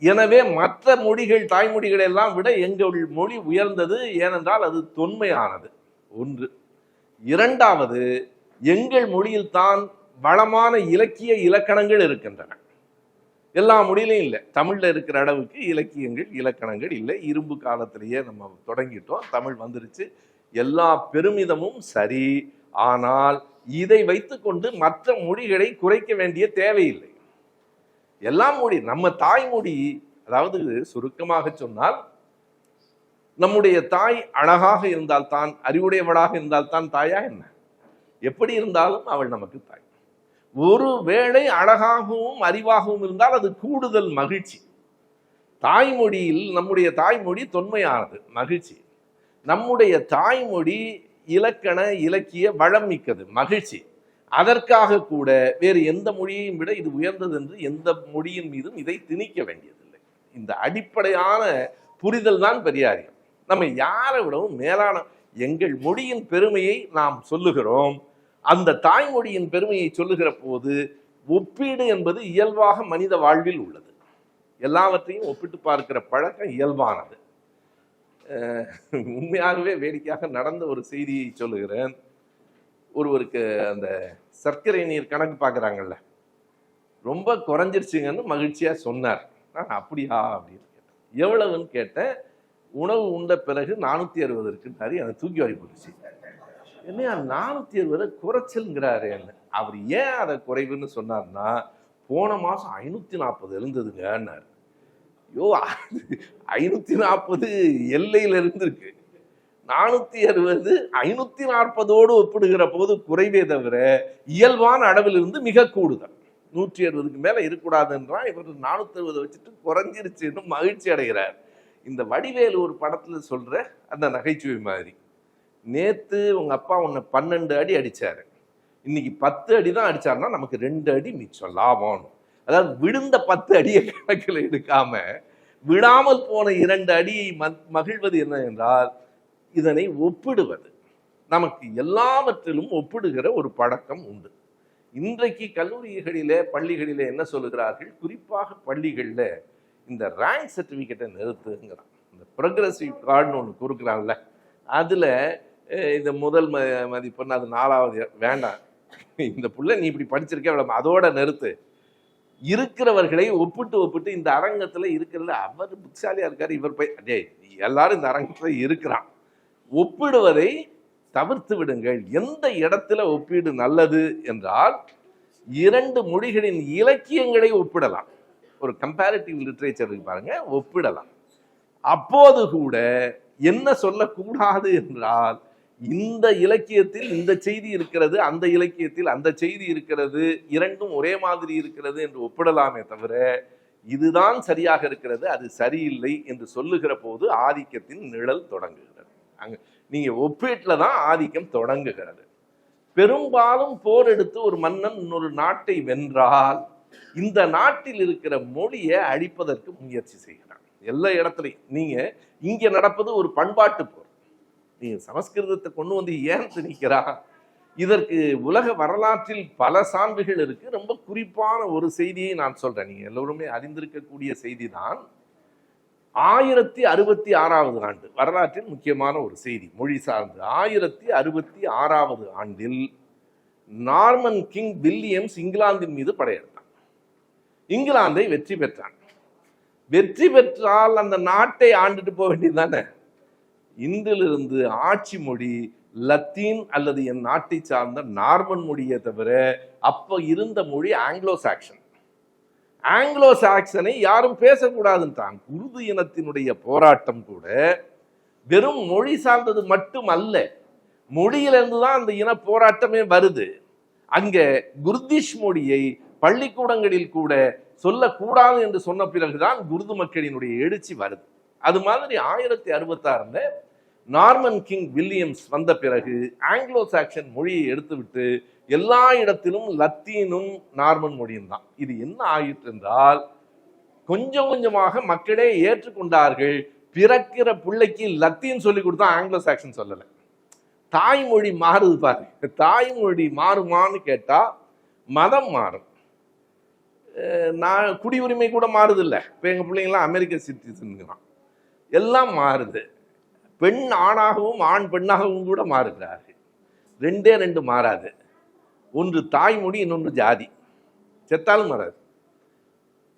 எனவே மற்ற மொழிகள், தாய்மொழிகளை எல்லாம் விட எங்கள் மொழி உயர்ந்தது. ஏனென்றால் அது தொன்மையானது. ஒன்று. இரண்டாவது, எங்கள் மொழியில் தான் வளமான இலக்கிய இலக்கணங்கள் இருக்கின்றன. எல்லா மொழியிலையும் இல்லை. தமிழ்ல இருக்கிற அளவுக்கு இலக்கியங்கள் இலக்கணங்கள் இல்லை. இரும்பு காலத்திலேயே நம்ம தொடங்கிட்டோம். தமிழ் வந்துருச்சு. எல்லா பெருமிதமும் சரி. ஆனால் இதை வைத்துக்கொண்டு மற்ற மொழிகளை குறைக்க வேண்டிய தேவையில்லை. எல்லா மொழி, நம்ம தாய்மொழி, அதாவது சுருக்கமாக சொன்னால், நம்முடைய தாய் அழகாக இருந்தால்தான், அறிவுடையவளாக இருந்தால்தான் தாயா என்ன? எப்படி இருந்தாலும் அவள் நமக்கு தாய். ஒரு வேளை அழகாகவும் அறிவாகவும் இருந்தால் அது கூடுதல் மகிழ்ச்சி. தாய்மொழியில் நம்முடைய தாய்மொழி தொன்மையானது, மகிழ்ச்சி. நம்முடைய தாய்மொழி இலக்கண இலக்கிய வளம் மிக்கது, மகிழ்ச்சி. அதற்காக கூட வேறு எந்த மொழியையும் விட இது உயர்ந்தது என்று எந்த மொழியின் மீதும் இதை திணிக்க வேண்டியதில்லை. இந்த அடிப்படையான புரிதல் தான் பெரியாரியம். நம்ம யாரை விடவும் மேலான எங்கள் மொழியின் பெருமையை நாம் சொல்லுகிறோம். அந்த தாய்மொழியின் பெருமையை சொல்லுகிற போது ஒப்பீடு என்பது இயல்பாக மனித வாழ்வில் உள்ளது. எல்லாவற்றையும் ஒப்பிட்டு பார்க்கிற பழக்கம் இயல்பானது. உண்மையாகவே வேடிக்கையாக நடந்த ஒரு செய்தியை சொல்லுகிறேன். ஒருவருக்கு அந்த சர்க்கரை நீர் கணக்கு பார்க்குறாங்கல்ல, ரொம்ப குறைஞ்சிருச்சுங்கன்னு மகிழ்ச்சியா சொன்னார். நான் அப்படியா அப்படின்னு கேட்டேன். எவ்வளவுன்னு கேட்டேன். உணவு உண்ட பிறகு 460 இருக்குன்னாரு. எனக்கு தூக்கி வாரி போட்டுச்சு. என்னையா 460 குறைச்சல்ங்கிறாரு என்ன? அவர் ஏன் அதை குறைவுன்னு சொன்னார்னா, போன மாசம் 540 இருந்ததுங்கன்னாரு. ஐயோ, 540 எல்லையில இருந்திருக்கு. 460 540ஓடு ஒப்பிடுகிற போது குறைவே தவிர இயல்பான அளவில் இருந்து மிக கூடுதல். 160க்கு மேல இருக்கக்கூடாதுன்றா. இவர் 460 வச்சுட்டு குறைஞ்சிருச்சுன்னு மகிழ்ச்சி அடைகிறார். இந்த வடிவேலு ஒரு படத்துல சொல்ற அந்த நகைச்சுவை மாதிரி, நேத்து உங்க அப்பா உன்னை 12 அடி அடிச்சாரு, இன்னைக்கு 10 அடி தான் அடிச்சாருன்னா நமக்கு 2 அடி மிச்சம் லாபம். அதாவது விழுந்த 10 அடியை கணக்கில் எடுக்காம விடாமல் போன 2 அடியை மகிழ்வது என்ன என்றால் இதனை ஒப்பிடுவது. நமக்கு எல்லாவற்றிலும் ஒப்பிடுகிற ஒரு பழக்கம் உண்டு. இன்றைக்கு கல்லூரிகளிலே பள்ளிகளிலே என்ன சொல்லுகிறார்கள், குறிப்பாக பள்ளிகளில் இந்த ரேங்க் சர்டிஃபிகேட்டை நிறுத்துங்கிறான். இந்த ப்ரோக்ரஸிவ் கார்டுன்னு ஒன்று கொடுக்குறான்ல, அதில் இந்த முதல் மதிப்பெண் அது 4வது வேண்டாம், இந்த புள்ள நீ இப்படி படிச்சிருக்க அதோட நிறுத்து. இருக்கிறவர்களை ஒப்பிட்டு இந்த அரங்கத்தில் இருக்கிறது அவர் புத்திசாலியாக இருக்கார், இவர் போய் டே எல்லாரும் இந்த அரங்கத்தில் இருக்கிறான், ஒப்பிடுவதை தவிர்த்து விடுங்கள். எந்த இடத்துல ஒப்பீடு நல்லது என்றால் 2 மொழிகளின் இலக்கியங்களை ஒப்பிடலாம். ஒரு கம்பேரிட்டிவ் லிட்ரேச்சர் பாருங்க, ஒப்பிடலாம். அப்போது கூட என்ன சொல்லக்கூடாது என்றால், இந்த இலக்கியத்தில் இந்த செய்தி இருக்கிறது, அந்த இலக்கியத்தில் அந்த செய்தி இருக்கிறது, 2ம் ஒரே மாதிரி இருக்கிறது என்று ஒப்பிடலாமே தவிர இதுதான் சரியாக இருக்கிறது அது சரியில்லை என்று சொல்லுகிற போது ஆதிக்கத்தின் நிழல் தொடங்குகிறது. அங்க நீங்க ஒப்பீட்டில் தான் ஆதிக்கம் தொடங்குகிறது. பெரும்பாலும் போர் எடுத்து ஒரு மன்னன் இன்னொரு நாட்டை வென்றால் இந்த நாட்டில் இருக்கிற மொழியை அழிப்பதற்கு முயற்சி செய்கிறான். எல்லா இடத்துலையும் நீங்க இங்க நடப்பது ஒரு பண்பாட்டு போர். நீங்க சமஸ்கிருதத்தை கொண்டு வந்து ஏன் திணிக்கிறா? இதற்கு உலக வரலாற்றில் பல சான்றுகள் இருக்கு. ரொம்ப குறிப்பான ஒரு செய்தியை நான் சொல்றேன், நீங்க எல்லோருமே அறிந்திருக்கக்கூடிய செய்தி தான். 1066வது ஆண்டு, வரலாற்றில் முக்கியமான ஒரு செய்தி, மொழி சார்ந்து. 1066வது ஆண்டில் நார்மன் கிங் வில்லியம்ஸ் இங்கிலாந்தின் மீது படையெடுத்தான். இங்கிலாந்தை வெற்றி பெற்றான். வெற்றி பெற்றால் அந்த நாட்டை ஆண்டுட்டு போக வேண்டியது தானே. இன்றிலிருந்து ஆட்சி மொழி லத்தீன் அல்லது என் நாட்டை சார்ந்த நார்மன் மொழியை தவிர அப்ப இருந்த மொழி ஆங்கிலோ சாக்சன். ஆங்கிலோ சாக்சனை யாரும் பேசக்கூடாதுன்றான். உருது இனத்தினுடைய போராட்டம் கூட வெறும் மொழி சார்ந்தது மட்டும் அல்ல, மொழியிலிருந்து தான் அந்த இன போராட்டமே வருது. அங்க குர்திஷ் மொழியை பள்ளிக்கூடங்களில் கூட சொல்லக்கூடாது என்று சொன்ன பிறகுதான் குர்து மக்களினுடைய எழுச்சி வருது. அது மாதிரி 1066 நார்மன் கிங் வில்லியம்ஸ் வந்த பிறகு ஆங்கிலோ சாக்சன் மொழியை எடுத்துவிட்டு எல்லா இடத்திலும் லத்தீனும் நார்மன் மொழியும் தான். இது என்ன ஆயிற்று என்றால், கொஞ்சம் கொஞ்சமாக மக்களே ஏற்றுக்கொண்டார்கள். பிறக்கிற பிள்ளைக்கு லத்தீன் சொல்லி கொடுத்தா ஆங்கிலோ சாக்சன் சொல்லலை. தாய்மொழி மாறுது பாருங்க. தாய்மொழி மாறுமான்னு கேட்டா மதம் மாறும். நான் குடியுரிமை கூட மாறுது இல்லை. இப்போ எங்கள் பிள்ளைங்களாம் அமெரிக்க சிட்டிசன்கிறான், எல்லாம் மாறுது. பெண் ஆணாகவும் ஆண் பெண்ணாகவும் கூட மாறுகிறார்கள். 2 மாறாது. ஒன்று தாய்மொழி, இன்னொன்று ஜாதி. செத்தாலும் மாறாது.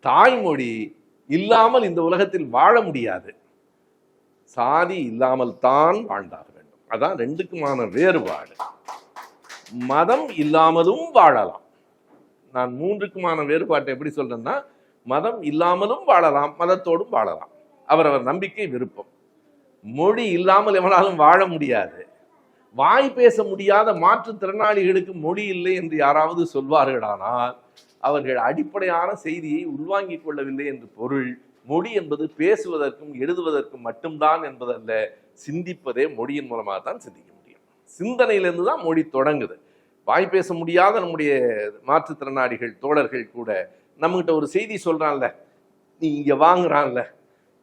தாய்மொழி இல்லாமல் இந்த உலகத்தில் வாழ முடியாது, சாதி இல்லாமல் தான் வாழ்ந்தாக வேண்டும். அதான் 2க்குமான வேறுபாடு. மதம் இல்லாமலும் வாழலாம். நான் 3க்குமான வேறுபாட்டை எப்படி சொல்றேன்னா, மதம் இல்லாமலும் வாழலாம், மதத்தோடும் வாழலாம், அவரவர் நம்பிக்கை விருப்பம். மொழி இல்லாமல் எவனாலும் வாழ முடியாது. வாய் பேச முடியாத மாற்றுத்திறனாளிகளுக்கு மொழி இல்லை என்று யாராவது சொல்வார்களானால் அவர்கள் அடிப்படையான செய்தியை உள்வாங்கிக் கொள்ளவில்லை என்று பொருள். மொழி என்பது பேசுவதற்கும் எழுதுவதற்கும் மட்டும்தான் என்பதல்ல, சிந்திப்பதே மொழியின் மூலமாக தான் சிந்திக்க முடியும். சிந்தனையிலிருந்து தான் மொழி தொடங்குது. வாய் பேச முடியாத நம்முடைய மாற்றுத்திறனாளிகள் தோழர்கள் கூட நம்மகிட்ட ஒரு செய்தி சொல்றான்ல, நீ இங்க வாங்குறான்ல,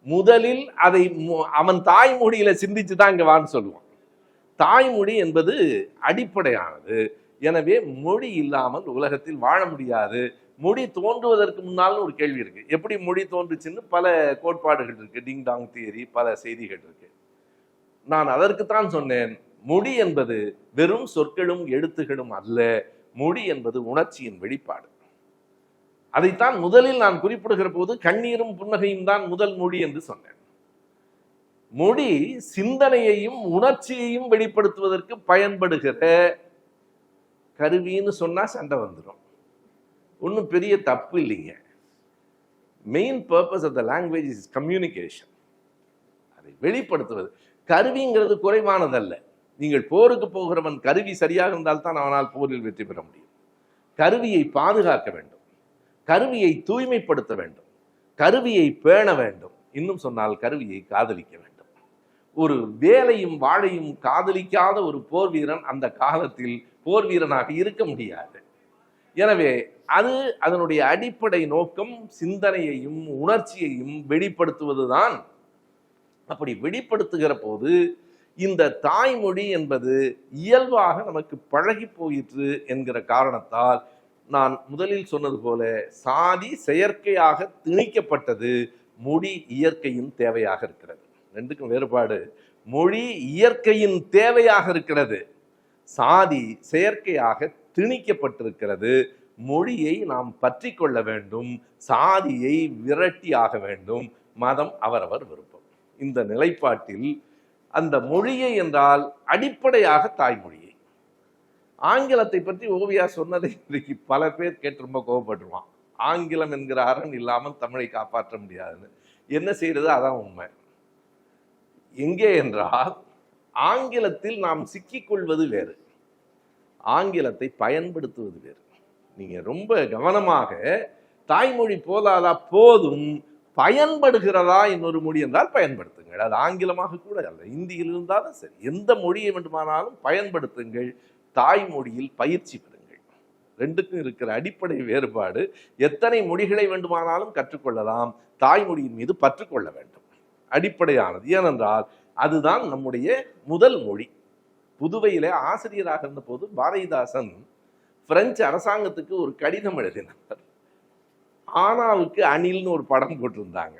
முதலில் அதை அவன் தாய்மொழியில சிந்திச்சு தான் இங்க வான்னு சொல்லுவான். தாய்மொழி என்பது அடிப்படையானது. எனவே மொழி இல்லாமல் உலகத்தில் வாழ முடியாது. மொழி தோன்றுவதற்கு முன்னாலும் ஒரு கேள்வி இருக்கு, எப்படி மொழி தோன்றுச்சுன்னு பல கோட்பாடுகள் இருக்கு, டிங் டாங் தியரி, பல செய்திகள் இருக்கு. நான் அதற்குத்தான் சொன்னேன், மொழி என்பது வெறும் சொற்களும் எழுத்துகளும் அல்ல, மொழி என்பது உணர்ச்சியின் வெளிப்பாடு. அதைத்தான் முதலில் நான் குறிப்பிடுகிற போது கண்ணீரும் புன்னகையும் தான் முதல் மொழி என்று சொன்னேன். மொழி சிந்தனையையும் உணர்ச்சியையும் வெளிப்படுத்துவதற்கு பயன்படுகிற கருவின்னு சொன்னா சண்டை வந்துடும். ஒன்றும் பெரிய தப்பு இல்லைங்க. Main purpose of the language is communication. அதை வெளிப்படுத்துவது. கருவிங்கிறது குறைவானதல்ல. நீங்கள் போருக்கு போகிறவன் கருவி சரியாக இருந்தால்தான் அவனால் போரில் வெற்றி பெற முடியும். கருவியை பாதுகாக்க வேண்டும், கருவியை தூய்மைப்படுத்த வேண்டும், கருவியை பேண வேண்டும், இன்னும் சொன்னால் கருவியை காதலிக்க வேண்டும். ஒரு வேலையும் வாழையும் காதலிக்காத ஒரு போர் வீரன் அந்த காலத்தில் போர் வீரனாக இருக்க முடியாது. எனவே அது அதனுடைய அடிப்படை நோக்கம் சிந்தனையையும் உணர்ச்சியையும் வெளிப்படுத்துவதுதான். அப்படி வெளிப்படுத்துகிற போது இந்த தாய்மொழி என்பது இயல்பாக நமக்கு பழகி போயிற்று என்கிற காரணத்தால் நான் முதலில் சொன்னது போல சாதி செயற்கையாக திணிக்கப்பட்டது, மொழி இயற்கையின் தேவையாக இருக்கிறது. ரெண்டுக்கும் வேறுபாடு. மொழி இயற்கையின் தேவையாக இருக்கிறது, சாதி செயற்கையாக திணிக்கப்பட்டிருக்கிறது. மொழியை நாம் பற்றி கொள்ள வேண்டும், சாதியை விரட்டி ஆக வேண்டும், மதம் அவரவர் விருப்பம். இந்த நிலைப்பாட்டில் அந்த மொழியை என்றால் அடிப்படையாக தாய்மொழியை. ஆங்கிலத்தை பற்றி ஓவியா சொன்னதை இன்றைக்கு பல பேர் கேட்டு ரொம்ப கோவப்பட்டுருவான். ஆங்கிலம் என்கிற அரண் இல்லாமல் தமிழை காப்பாற்ற முடியாதுன்னு. என்ன செய்யறது? அதான் உண்மை. எங்கே என்றால் ஆங்கிலத்தில் நாம் சிக்கிக்கொள்வது வேறு, ஆங்கிலத்தை பயன்படுத்துவது வேறு. நீங்க ரொம்ப கவனமாக தாய்மொழி போதாதா, போதும், பயன்படுகிறதா இன்னொரு மொழி என்றால் பயன்படுத்துங்கள். அது ஆங்கிலமாக கூட அல்ல, இந்தியில் இருந்தாலும் சரி, எந்த மொழியை வேண்டுமானாலும் பயன்படுத்துங்கள். தாய்மொழியில் பயிற்சி பெறுங்கள். ரெண்டுக்கும் இருக்கிற அடிப்படை வேறுபாடு. எத்தனை மொழிகளை வேண்டுமானாலும் கற்றுக்கொள்ளலாம், தாய்மொழியின் மீது பற்றுக்கொள்ள வேண்டும், அடிப்படையானது. ஏனென்றால் அதுதான் நம்முடைய முதல் மொழி. புதுவையிலே ஆசிரியராக இருந்த போது பாரதிதாசன் பிரெஞ்சு அரசாங்கத்துக்கு ஒரு கடிதம் எழுதினார். ஆனாவுக்கு அணில்னு ஒரு படம் போட்டிருந்தாங்க.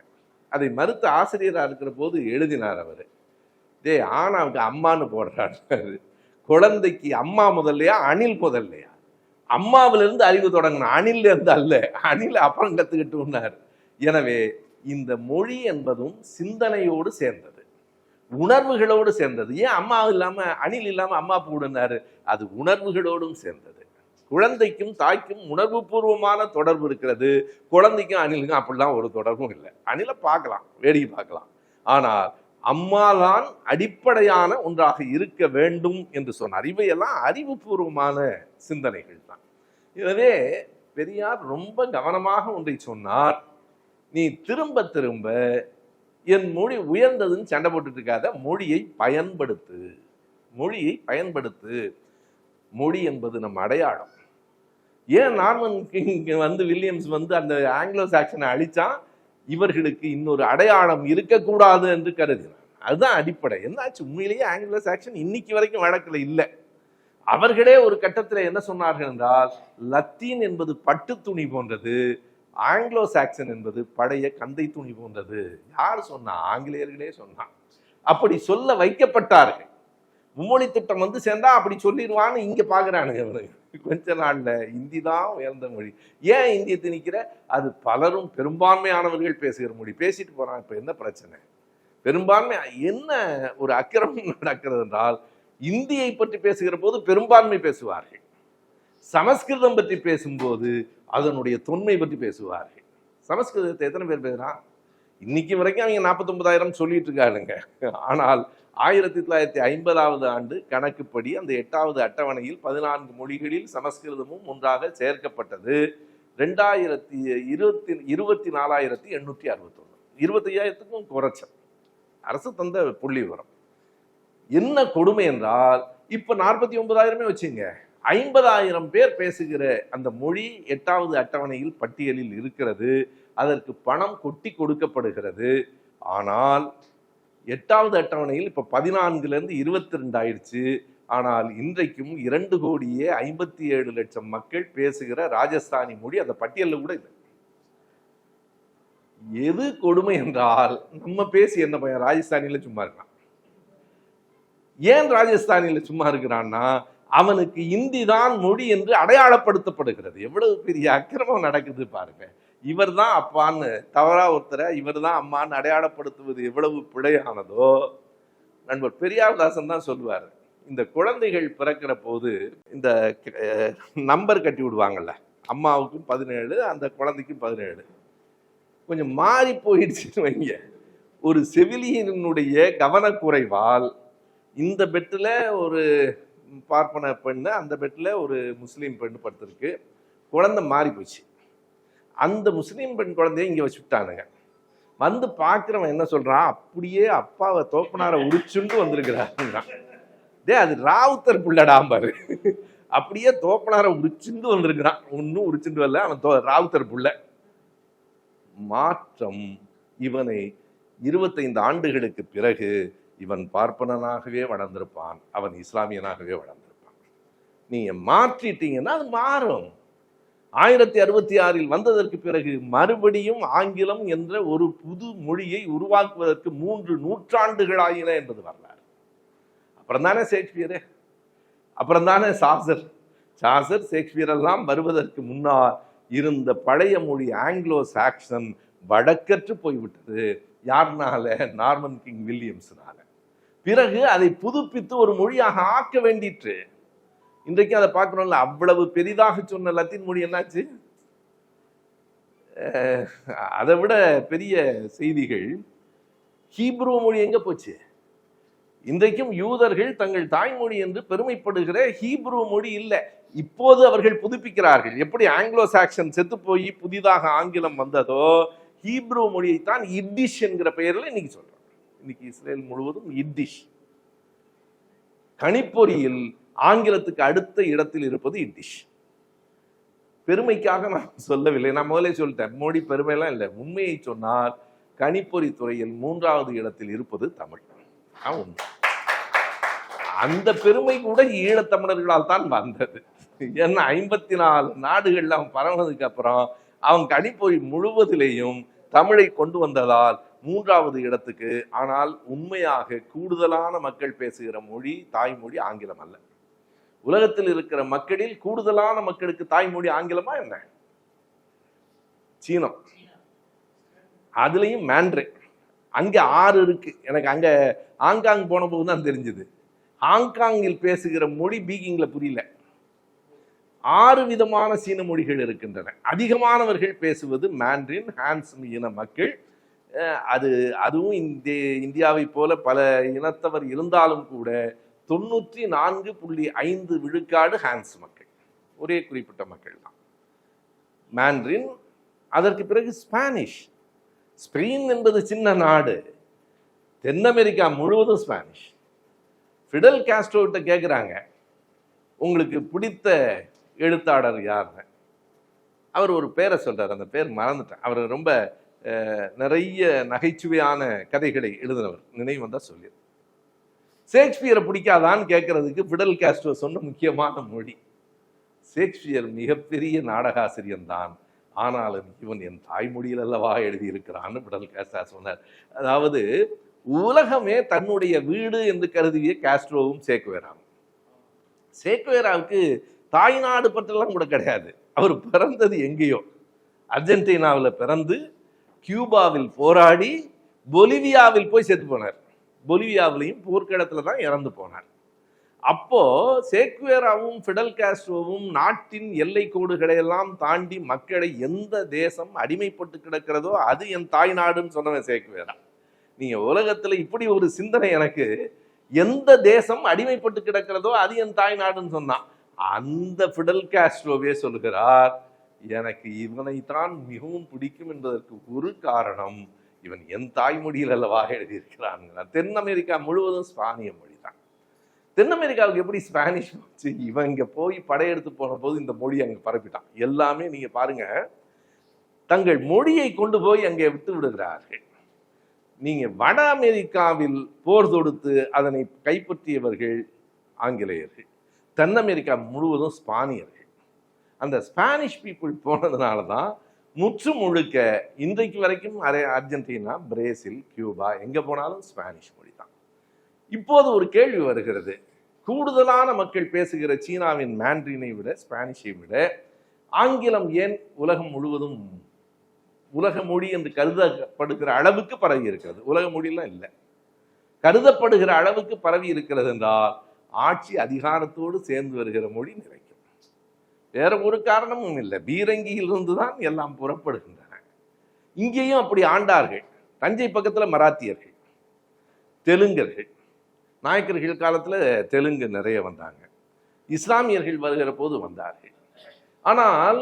அதை மறுத்த ஆசிரியராக இருக்கிற போது எழுதினார் அவர், ஆனாவுக்கு அம்மான்னு போடுறாரு. குழந்தைக்கு அம்மா முதல்லையா அணில் முதல்லையா? அம்மாவிலிருந்து அறிவு தொடங்கணும், அணில இருந்து அல்ல. அணில் அப்புறம் கத்துக்கிட்டுனார். எனவே இந்த மொழி என்பதும் சிந்தனையோடு சேர்ந்தது, உணர்வுகளோடு சேர்ந்தது. ஏன் அம்மா இல்லாம அணில் இல்லாம அம்மா போடுனாரு? அது உணர்வுகளோடும் சேர்ந்தது. குழந்தைக்கும் தாய்க்கும் உணர்வு பூர்வமான தொடர்பு இருக்கிறது, குழந்தைக்கும் அணிலுக்கும் அப்படிலாம் ஒரு தொடர்பும் இல்லை. அணிலை பார்க்கலாம், வேடிக்கை பார்க்கலாம், ஆனால் அம்மாதான் அடிப்படையான ஒன்றாக இருக்க வேண்டும் என்று சொன்னார். இவையெல்லாம் அறிவுபூர்வமான சிந்தனைகள் தான். எனவே பெரியார் ரொம்ப கவனமாக ஒன்றை சொன்னார், நீ திரும்ப திரும்ப என் மொழி உயர்ந்ததுன்னு சண்டை போட்டுட்டு இருக்காத, மொழியை பயன்படுத்து, மொழியை பயன்படுத்து. மொழி என்பது நம் அடையாளம். ஏன் நார்மன் கிங் வில்லியம்ஸ் அந்த ஆங்கிலோ சாக்சனை அழிச்சான்? இவர்களுக்கு இன்னொரு அடையாளம் இருக்கக்கூடாது என்று கருதினார். அதுதான் அடிப்படை. என்னாச்சு? உண்மையிலேயே ஆங்கிலோ சாக்சன் இன்னைக்கு வரைக்கும் வழக்கில் இல்லை. அவர்களே ஒரு கட்டத்தில் என்ன சொன்னார்கள் என்றால், லத்தீன் என்பது பட்டு துணி போன்றது, ஆங்கிலோ சாக்சன் என்பது பழைய கந்தை துணி போன்றது. யார் சொன்னா? ஆங்கிலேயர்களே சொன்னான். அப்படி சொல்ல வைக்கப்பட்டார்கள். மும்மொழி திட்டம் சேர்ந்தா அப்படி சொல்லிடுவான்னு இங்க பாக்குறானுங்க. கொஞ்ச நாள்ல இந்தி தான் உயர்ந்த மொழி. ஏன் இந்தியை திணிக்கிற? அது பலரும் பெரும்பான்மையானவர்கள் பேசுகிற மொழி. பேசிட்டு போறான். இப்ப என்ன பிரச்சனை? பெரும்பான்மை என்ன ஒரு அக்கிரமம் நடக்கிறது என்றால், இந்தியை பற்றி பேசுகிற போது பெரும்பான்மை பேசுவார்கள், சமஸ்கிருதம் பற்றி பேசும்போது அதனுடைய தொன்மை பற்றி பேசுவார்கள். சமஸ்கிருதத்தை எத்தனை பேர் பேசுறான்? இன்னைக்கு வரைக்கும் அவங்க 49,000 சொல்லிட்டு இருக்காருங்க. ஆனால் 1950 ஆண்டு கணக்குப்படி அந்த 8வது அட்டவணையில் 14 மொழிகளில் சமஸ்கிருதமும் ஒன்றாக சேர்க்கப்பட்டது. 2020 24,861, 25,000க்கும் குறைச்சல். அரசு தந்த புள்ளி விவரம். என்ன கொடுமை என்றால், இப்ப 49,000 வச்சுங்க, 50,000 பேர் பேசுகிற அந்த மொழி 8வது அட்டவணையில் பட்டியலில் இருக்கிறது. அதற்கு பணம் கொட்டி கொடுக்கப்படுகிறது. ஆனால் 8வது அட்டவணையில் இப்ப 14லிருந்து 22 ஆயிடுச்சு. ஆனால் இன்றைக்கும் 2,57,00,000 மக்கள் பேசுகிற ராஜஸ்தானி மொழி அந்த பட்டியலில் கூட இல்லை. எது கொடுமை என்றால், நம்ம பேசி என்ன பையன் ராஜஸ்தானில சும்மா இருக்கான். ஏன் ராஜஸ்தானில சும்மா இருக்கிறான்னா, அவனுக்கு இந்தி தான் மொழி என்று அடையாளப்படுத்தப்படுகிறது. எவ்வளவு பெரிய அக்கிரமம் நடக்குது பாருங்க. இவர் தான் அப்பான்னு தவறா ஒருத்தரை இவர் தான் அம்மான்னு அடையாளப்படுத்துவது எவ்வளவு பிழையானதோ. நண்பர் பெரியார்தாசன் தான் சொல்லுவார், இந்த குழந்தைகள் பிறக்கிற போது இந்த நம்பர் கட்டி விடுவாங்கல்ல, அம்மாவுக்கும் 17 அந்த குழந்தைக்கும் 17, கொஞ்சம் மாறி போயிடுச்சுன்னு வைங்க. ஒரு செவிலியனுடைய கவனக்குறைவால் இந்த பெட்டில் ஒரு பார்ப்பன பெண்ணு, அந்த பெட்டில் ஒரு முஸ்லீம் பெண்ணு படுத்திருக்கு. குழந்தை மாறி போச்சு. அந்த முஸ்லீம் பெண் குழந்தைய இங்கே வச்சுட்டானுங்க. பார்க்குறவன் என்ன சொல்றான், அப்படியே அப்பாவை தோப்பனாரை உரிச்சுண்டு வந்திருக்கிறான். அது ராவுத்தர் புள்ளடாம்பாரு. அப்படியே தோப்பனாரை உரிச்சுண்டு வந்திருக்கிறான். ஒன்னும் உரிச்சுண்டு வரல, அவன் ராவுத்தர் புள்ள. மாற்றம் இவனை 25 ஆண்டுகளுக்கு பிறகு இவன் பார்ப்பனனாகவே வளர்ந்திருப்பான், அவன் இஸ்லாமியனாகவே வளர்ந்திருப்பான். நீங்க மாற்றிட்டீங்கன்னா அது மாறும். 1066 வந்ததற்கு பிறகு மறுபடியும் ஆங்கிலம் என்ற ஒரு புது மொழியை உருவாக்குவதற்கு 3 நூற்றாண்டுகளாயின என்பது வரலாறு. அப்புறம் தானே ஷேக்ஸ்பியரு, அப்புறம் தானே சாசர். ஷேக்ஸ்பியர் எல்லாம் வருவதற்கு முன்னால் இருந்த பழைய மொழி ஆங்கிலோ சாக்சன் வடக்கற்று போய்விட்டது. யாருனால? நார்மன் கிங் வில்லியம்ஸ்னால. பிறகு அதை புதுப்பித்து ஒரு மொழியாக ஆக்க வேண்டிற்று. இன்றைக்கு அதை பார்க்கணும்ல. அவ்வளவு பெரிதாக சொன்ன லத்தீன் மொழி என்னாச்சு? அதை விட பெரிய செய்திகள், ஹீப்ரு மொழி எங்க போச்சு? இன்றைக்கும் யூதர்கள் தங்கள் தாய்மொழி என்று பெருமைப்படுகிற ஹீப்ரு மொழி இல்லை. இப்போது அவர்கள் புதுப்பிக்கிறார்கள். எப்படி ஆங்கிலோ சாக்சன் செத்து போய் புதிதாக ஆங்கிலம் வந்ததோ, ஹீப்ரு மொழியைத்தான் இட்டிஷ் என்கிற பெயரில் இன்னைக்கு சொல்றாங்க. இன்னைக்கு இஸ்ரேல் முழுவதும் இட்டிஷ். கணிப்பொறியில் ஆங்கிலத்துக்கு அடுத்த இடத்தில் இருப்பது இட்டிஷ். பெருமைக்காக நான் சொல்லவில்லை, நான் முதலே சொல்லிட்டேன். மொழி பெருமையெல்லாம் இல்லை. உண்மையை சொன்னால் கணிப்பொறி துறையில் 3வது இடத்தில் இருப்பது தமிழ். அந்த பெருமை கூட ஈழத்தமிழர்களால் தான் வந்தது. ஏன்னா 54 நாடுகள்ல அவன் பரவனதுக்கு அப்புறம் அவன் கணிப்பொறி முழுவதிலேயும் தமிழை கொண்டு வந்ததால் 3வது இடத்துக்கு. ஆனால் உண்மையாக கூடுதலான மக்கள் பேசுகிற மொழி தாய்மொழி ஆங்கிலம் அல்ல. உலகத்தில் இருக்கிற மக்களில் கூடுதலான மக்களுக்கு தாய்மொழி ஆங்கிலமா என்ன? சீனம். அதுலயும் மேண்ட்ரின். அங்க 6 இருக்கு. எனக்கு அங்க ஹாங்காங் போன போது தான் தெரிஞ்சது. ஹாங்காங்கில் பேசுகிற மொழி பீகிங்ல புரியல. 6 விதமான சீன மொழிகள் இருக்கின்றன. அதிகமானவர்கள் பேசுவது மேண்ட்ரின், ஹான்ஸ் இன மக்கள். அதுவும் இந்தியாவை போல பல இனத்தவர் இருந்தாலும் கூட 94.5 விழுக்காடு ஹான்ஸ் மக்கள். ஒரே குறிப்பிட்ட மக்கள் தான் மேண்ட்ரின். அதற்கு பிறகு ஸ்பானிஷ். ஸ்பெயின் என்பது சின்ன நாடு. தென் அமெரிக்கா முழுவதும் ஸ்பானிஷ். ஃபிடல் காஸ்ட்ரோ கிட்ட கேட்குறாங்க, உங்களுக்கு பிடித்த எழுத்தாளர் யாருன்னு. அவர் ஒரு பேரை சொல்றார், அந்த பேர் மறந்துட்டேன். அவர் ரொம்ப நிறைய நகைச்சுவையான கதைகளை எழுதினவர், நினைவு வந்தா சொல்லி. ஷேக்ஸ்பியரை பிடிக்காதான்னு கேட்கறதுக்கு ஃபிடல் காஸ்ட்ரோ சொன்ன முக்கியமான மொழி. ஷேக்ஸ்பியர் மிகப்பெரிய நாடகாசிரியன் தான், ஆனாலும் இவன் என் தாய்மொழியில் அல்லவா எழுதியிருக்கிறான்னு ஃபிடல் காஸ்ட்ரோ சொன்னார். அதாவது உலகமே தன்னுடைய வீடு என்று கருதிய காஸ்ட்ரோவும் சேக்குவேராவுக்கு தாய்நாடு பற்றெல்லாம் கூட கிடையாது. அவர் பிறந்தது எங்கேயோ, அர்ஜென்டினாவில் பிறந்து கியூபாவில் போராடி பொலிவியாவில் போய் செத்து போனார். பொலிவியாவிலையும் போர்க்களத்துல தான் இறந்து போனார். அப்போ சேக்குவேராவும் ஃபிடல் காஸ்ட்ரோவும் நாட்டின் எல்லை கோடுகளை எல்லாம் தாண்டி மக்களை எந்த தேசம் அடிமைப்பட்டு கிடக்கிறதோ அது என் தாய்நாடுன்னு சொன்னவன் சேக்குவேரா. நீங்க உலகத்துல இப்படி ஒரு சிந்தனை, எனக்கு எந்த தேசம் அடிமைப்பட்டு கிடக்கிறதோ அது என் தாய்நாடுன்னு சொன்னான். அந்த ஃபிடல் காஸ்ட்ரோவே சொல்லுகிறார், எனக்கு இவனைத்தான் மிகவும் பிடிக்கும் என்பதற்கு ஒரு காரணம், இவன் என் தாய்மொழியில் அல்லவா எழுதியிருக்கிறான். தென் அமெரிக்கா முழுவதும் ஸ்பானிய மொழி தான். தென் அமெரிக்காவுக்கு எப்படி ஸ்பானிஷ் போச்சு? இவன் இங்க போய் படையெடுத்து போன போது இந்த மொழி அங்க பரப்பிட்டான். எல்லாமே நீங்க பாருங்க, தங்கள் மொழியை கொண்டு போய் அங்கே விட்டு விடுகிறார்கள். நீங்க வட அமெரிக்காவில் போர் தொடுத்து அதனை கைப்பற்றியவர்கள் ஆங்கிலேயர்கள், தென் அமெரிக்கா முழுவதும் ஸ்பானியர்கள். அந்த ஸ்பானிஷ் பீப்புள் போனதுனால தான் முற்று முழுக்க இன்றைக்கு வரைக்கும் அர்ஜென்டினா, பிரேசில், கியூபா எங்க போனாலும் ஸ்பானிஷ் மொழி தான். இப்போது ஒரு கேள்வி வருகிறது, கூடுதலான மக்கள் பேசுகிற சீனாவின் மேண்ட்ரினை விட, ஸ்பானிஷை விட ஆங்கிலம் ஏன் உலகம் முழுவதும் உலக மொழி என்று கருதப்படுகிற அளவுக்கு பரவி இருக்கிறது? உலக மொழியெல்லாம் இல்லை, கருதப்படுகிற அளவுக்கு பரவி இருக்கிறது என்றால் ஆட்சி அதிகாரத்தோடு சேர்ந்து வருகிற மொழி நிறைக்கும். வேற ஒரு காரணமும் இல்லை. பீரங்கியிலிருந்து தான் எல்லாம் புறப்படுகின்றன. இங்கேயும் அப்படி ஆண்டார்கள். தஞ்சை பக்கத்தில் மராத்தியர்கள், தெலுங்கர்கள், நாயக்கர்கள் காலத்தில் தெலுங்கு நிறைய வந்தாங்க. இஸ்லாமியர்கள் வருகிற போது வந்தார்கள். ஆனால்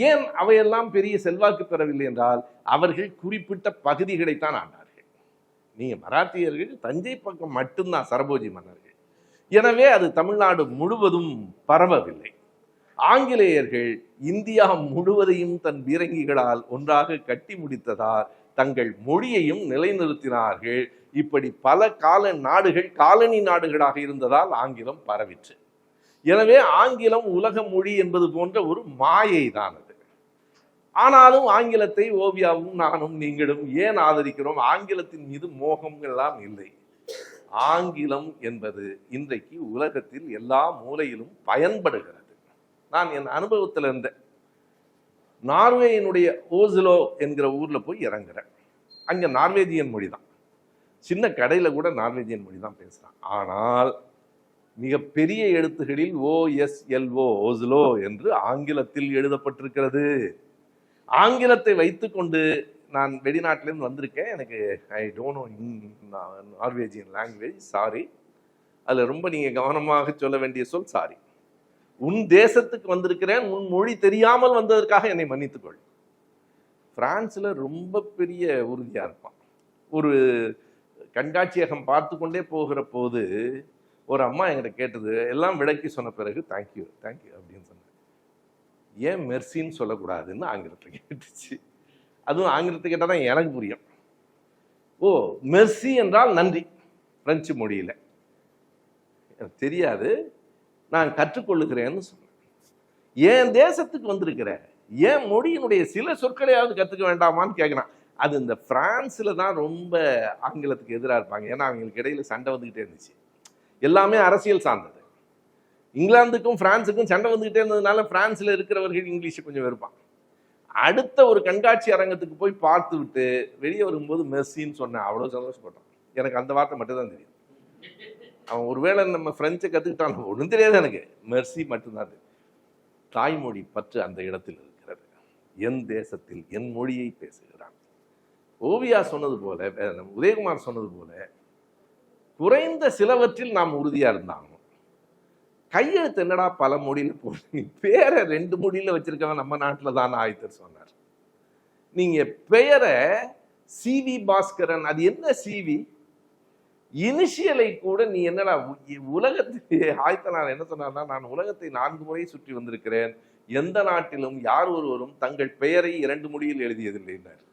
ஏன் அவையெல்லாம் பெரிய செல்வாக்கு பெறவில்லை என்றால் அவர்கள் குறிப்பிட்ட பகுதிகளைத்தான் ஆண்டார்கள். நீங்க மராத்தியர்கள் தஞ்சை பக்கம் மட்டும்தான் சரபோஜி மன்னர்கள். எனவே அது தமிழ்நாடு முழுவதும் பரவவில்லை. ஆங்கிலேயர்கள் இந்தியா முழுவதையும் தன் பீரங்கிகளால் ஒன்றாக கட்டி முடித்ததால் தங்கள் மொழியையும் நிலைநிறுத்தினார்கள். இப்படி பல நாடுகள் காலனி நாடுகளாக இருந்ததால் ஆங்கிலம் பரவிற்று. எனவே ஆங்கிலம் உலக மொழி என்பது போன்ற ஒரு மாயை தான் அது. ஆனாலும் ஆங்கிலத்தை ஓவியாவும் நானும் நீங்களும் ஏன் ஆதரிக்கிறோம்? ஆங்கிலத்தின் மீது மோகம் எல்லாம் இல்லை. ஆங்கிலம் என்பது இன்றைக்கு உலகத்தில் எல்லா மூலையிலும் பயன்படுகிறது. நான் என் அனுபவத்தில் இருந்த நார்வேயினுடைய ஓஸ்லோ என்கிற ஊர்ல போய் இறங்குறேன். அங்க நார்வேஜியன் மொழி தான். சின்ன கடையில கூட நார்வேஜியன் மொழி தான் பேசுறான். ஆனால் மிகப்பெரிய எழுத்துகளில் OSLO ஓஸ்லோ என்று ஆங்கிலத்தில் எழுதப்பட்டிருக்கிறது. ஆங்கிலத்தை வைத்துக்கொண்டு நான் வெளிநாட்டிலேருந்து வந்திருக்கேன். எனக்கு I don't know Norwegian language, sorry. அதில் ரொம்ப நீங்கள் கவனமாக சொல்ல வேண்டிய சொல் சாரி. உன் தேசத்துக்கு வந்திருக்கிறேன், உன் மொழி தெரியாமல் வந்ததற்காக என்னை மன்னித்துக்கொள். பிரான்ஸில் ரொம்ப பெரிய உறுதியாக இருப்பான். ஒரு கண்காட்சியகம் பார்த்து கொண்டே போகிற போது ஒரு அம்மா என்கிட்ட கேட்டது, எல்லாம் விளக்கி சொன்ன பிறகு தேங்க்யூ தேங்க்யூ அப்படின்னு சொன்னேன். ஏன் மெர்சின்னு சொல்லக்கூடாதுன்னு ஆங்கிலத்தை கேட்டுச்சு. அதுவும் ஆங்கிலத்தை கேட்டால் தான் எனக்கு புரியும். ஓ, மெர்சி என்றால் நன்றி பிரெஞ்சு மொழியில். எனக்கு தெரியாது, நான் கற்றுக்கொள்ளுகிறேன்னு சொன்னேன். என் தேசத்துக்கு வந்திருக்கிற ஏன் மொழியினுடைய சில சொற்களையாவது கற்றுக்க வேண்டாமான்னு கேட்குறான். அது இந்த பிரான்ஸில் தான் ரொம்ப ஆங்கிலத்துக்கு எதிராக இருப்பாங்க. ஏன்னா அவங்களுக்கு இடையில சண்டை வந்துக்கிட்டே இருந்துச்சு. எல்லாமே அரசியல் சார்ந்தது. இங்கிலாந்துக்கும் பிரான்ஸுக்கும் சண்டை வந்துக்கிட்டே இருந்ததுனால பிரான்ஸில் இருக்கிறவர்கள் இங்கிலீஷை கொஞ்சம் வெறுப்பான். அடுத்த ஒரு கண்காட்சி அரங்கத்துக்கு போய் பார்த்து விட்டு வெளியே வரும்போது மெர்சின்னு சொன்னேன். அவ்வளோ சந்தோஷப்பட்டான். எனக்கு அந்த வார்த்தை மட்டும்தான் தெரியும். அவன் ஒருவேளை நம்ம பிரெஞ்சை கற்றுக்கிட்டான், ஒன்றும் தெரியாது எனக்கு. மெர்சி மட்டும்தான் தெரியும். தாய்மொழி பற்று அந்த இடத்தில் இருக்கிறது. என் தேசத்தில் என் மொழியை பேசுகிறான். ஓவியா சொன்னது போல, உதயகுமார் சொன்னது போல, குறைந்த சிலவற்றில் நாம் உறுதியா இருந்தாங்க. கையெழுத்து என்னடா பல மொழியில போடுறீங்க, பேரை 2 மொழியில வச்சிருக்கவன் நம்ம நாட்டில் தான் ஆயத்தர் சொன்னார். நீங்க பெயரை CV பாஸ்கரன், அது என்ன CV? இனிஷியலை கூட நீ என்னடா உலகத்தை ஆயத்தனார் என்ன சொன்னார்னா, நான் உலகத்தை 4 முறை சுற்றி வந்திருக்கிறேன், எந்த நாட்டிலும் யார் ஒருவரும் தங்கள் பெயரை 2 மொழியில் எழுதியதில்லைன்னார்.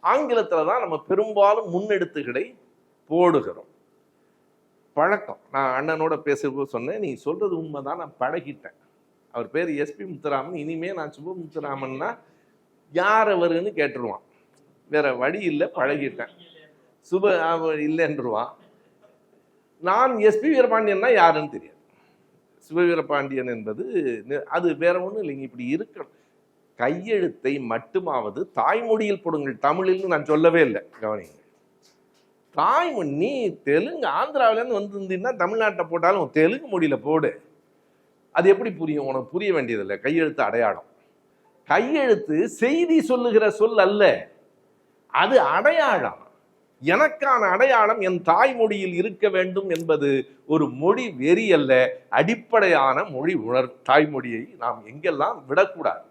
ஆங்கிலத்துல தான் நம்ம பெரும்பாலும் முன்னெடுத்துகளை போடுகிறோம். பழக்கம். நான் அண்ணனோட பேசும்போது சொன்னேன், நீ சொல்றது உண்மைதான், நான் பழகிட்டேன். அவர் பேர் SP முத்துராமன், இனிமே நான் சுப முத்துராமன்னா யார் அவருன்னு கேட்டுருவான். வேற வழி இல்லை, பழகிட்டேன். சுப இல்லைன்றுவான். நான் SP வீரபாண்டியன்னா யாருன்னு தெரியாது. சிவவீரபாண்டியன் என்பது அது வேற ஒன்றும் இல்லைங்க. இப்படி இருக்கணும். கையெழுத்தை மட்டுமாவது தாய்மொழியில் போடுங்கள். தமிழில் நான் சொல்லவே இல்லை, கவனிங்க. தாய்மொழி, நீ தெலுங்கு ஆந்திராவிலேருந்து வந்திருந்தீங்கன்னா தமிழ்நாட்டை போட்டாலும் தெலுங்கு மொழியில போடு. அது எப்படி புரியும்? உனக்கு புரிய வேண்டியதில்லை. கையெழுத்து அடையாளம். கையெழுத்து செய்தி சொல்லுகிற சொல் அல்ல, அது அடையாளம். எனக்கான அடையாளம் என் தாய்மொழியில் இருக்க வேண்டும் என்பது ஒரு மொழி வெறி அல்ல, அடிப்படையான மொழி தாய்மொழியை நாம் எங்கெல்லாம் விடக்கூடாது,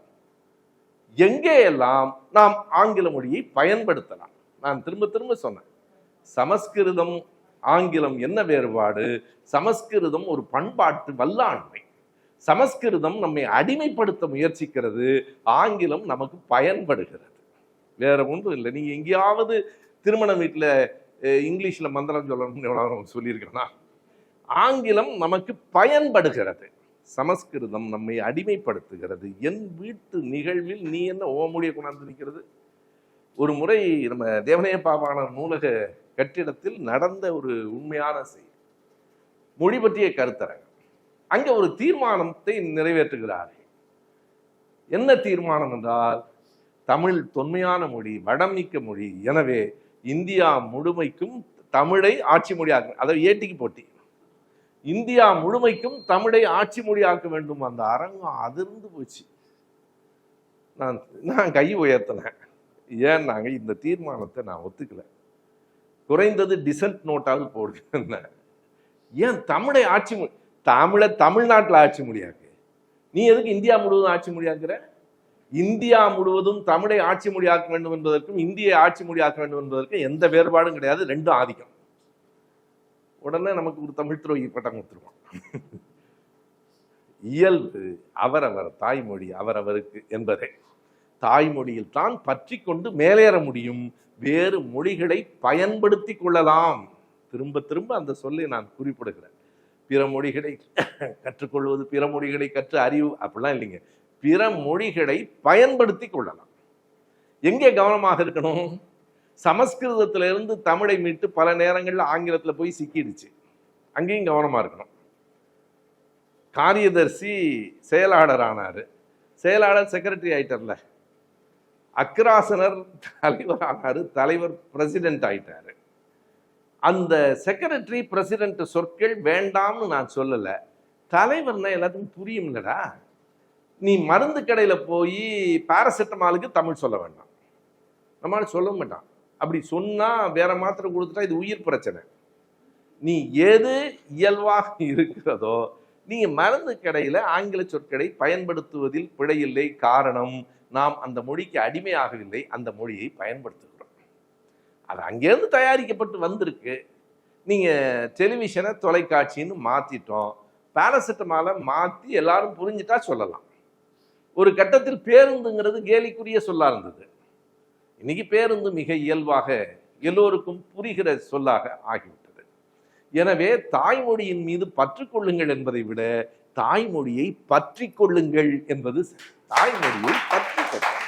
எங்கே எல்லாம் நாம் ஆங்கில மொழியை பயன்படுத்தலாம். நான் திரும்ப திரும்ப சொன்னேன், சமஸ்கிருதம் ஆங்கிலம் என்ன வேறுபாடு? சமஸ்கிருதம் ஒரு பண்பாட்டு வல்லாண்மை. சமஸ்கிருதம் நம்மை அடிமைப்படுத்த முயற்சிக்கிறது, ஆங்கிலம் நமக்கு பயன்படுகிறது. வேற ஒன்றும் இல்லை. நீங்க எங்கேயாவது திருமண வீட்டில் இங்கிலீஷ்ல மந்திரம் சொல்லணும்னு சொல்லியிருக்கிறேன்னா, ஆங்கிலம் நமக்கு பயன்படுகிறது, சமஸ்கிருதம் நம்மை அடிமைப்படுத்துகிறது. என் வீட்டு நிகழ்வில் நீ என்ன ஓமொழியை கொண்டாந்து நிற்கிறது? ஒரு முறை நம்ம தேவனைய பாவாணர் நூலக கட்டிடத்தில் நடந்த ஒரு உண்மையான செய்தி, மொழி பற்றிய கருத்தரங்கம். அங்க ஒரு தீர்மானத்தை நிறைவேற்றுகிறார்கள். என்ன தீர்மானம் என்றால், தமிழ் தொன்மையான மொழி, வடமிக்க மொழி, எனவே இந்தியா முழுமைக்கும் தமிழை ஆட்சி மொழியாக்க, அதை ஏட்டிக்கு போட்டி, இந்தியா முழுமைக்கும் தமிழை ஆட்சி மொழியாக்க வேண்டும். அந்த அரங்கம் அதிர்ந்து போச்சு. நான் கை உயர்த்தினேன். ஏன் நாங்க இந்த தீர்மானத்தை நான் ஒத்துக்கல, குறைந்தது டிசன்ட் நோட்டாவது போடுங்க. ஏன் தமிழை ஆட்சி தமிழ்நாட்டில் ஆட்சி மொழியாக்கு, நீ எதுக்கு இந்தியா முழுவதும் ஆட்சி மொழியாக்குற? இந்தியா முழுவதும் தமிழை ஆட்சி மொழியாக்க வேண்டும் என்பதற்கும் இந்தியை ஆட்சி மொழியாக்க வேண்டும் என்பதற்கும் எந்த வேறுபாடும் கிடையாது, ரெண்டும் ஆதிக்கம். உடனே நமக்கு ஒரு தமிழ் துரோகி பட்டம் கொடுத்துருவான். இயல்பு அவரவர் தாய்மொழி அவரவருக்கு என்பதை தாய்மொழியில் தான் பற்றி கொண்டு மேலேற முடியும். வேறு மொழிகளை பயன்படுத்தி கொள்ளலாம். திரும்ப திரும்ப அந்த சொல்லை நான் குறிப்பிடுகிறேன். பிற மொழிகளை கற்றுக்கொள்வது, பிற மொழிகளை கற்று அறிவு அப்படிலாம் இல்லைங்க. பிற மொழிகளை பயன்படுத்தி கொள்ளலாம். எங்கே கவனமாக இருக்கணும்? சமஸ்கிருதத்திலிருந்து தமிழை மீட்டு பல நேரங்களில் ஆங்கிலத்தில் போய் சிக்கிடுச்சு. அங்கேயும் கவனமாக இருக்கணும். காரியதர்சி செயலாளர் ஆனார். செயலாளர் செக்ரட்டரி ஆயிட்டார்ல. அக்ராசனர் தலைவர் ஆனார். தலைவர் பிரசிடென்ட் ஆயிட்டாரு. அந்த செக்ரட்டரி பிரசிடென்ட் சொற்கள் வேண்டாம்னு நான் சொல்லலை. தலைவர்னா எல்லாத்துக்கும் புரியும் இல்லடா. நீ மருந்து கடையில் போய் பாராசிட்டமாலுக்கு தமிழ் சொல்ல வேண்டாம். நம்மளால சொல்ல மாட்டான். அப்படி சொன்னா வேற மாத்திரை கொடுத்துட்டா இது உயிர் பிரச்சனை. நீ எது இயல்பாக இருக்கிறதோ, நீங்க மருந்து கடையில ஆங்கில சொற்களை பயன்படுத்துவதில் பிழையில்லை. காரணம், நாம் அந்த மொழிக்கு அடிமையாகவில்லை, அந்த மொழியை பயன்படுத்துகிறோம். அது அங்கேருந்து தயாரிக்கப்பட்டு வந்திருக்கு. நீங்க டெலிவிஷனை தொலைக்காட்சின்னு மாத்திட்டோம். பாராசிட்டமாலை மாத்தி எல்லாரும் புரிஞ்சுட்டா சொல்லலாம். ஒரு கட்டத்தில் பேருந்துங்கிறது கேலிக்குரிய சொல்லா இருந்தது. இன்னைக்கு பேருந்து மிக இயல்பாக எல்லோருக்கும் புரிகிற சொல்லாக ஆகிவிட்டது. எனவே தாய்மொழியின் மீது பற்று கொள்ளுங்கள் என்பதை விட தாய்மொழியை பற்றி கொள்ளுங்கள் என்பது. தாய்மொழியை பற்றி கொள்ளுங்கள்,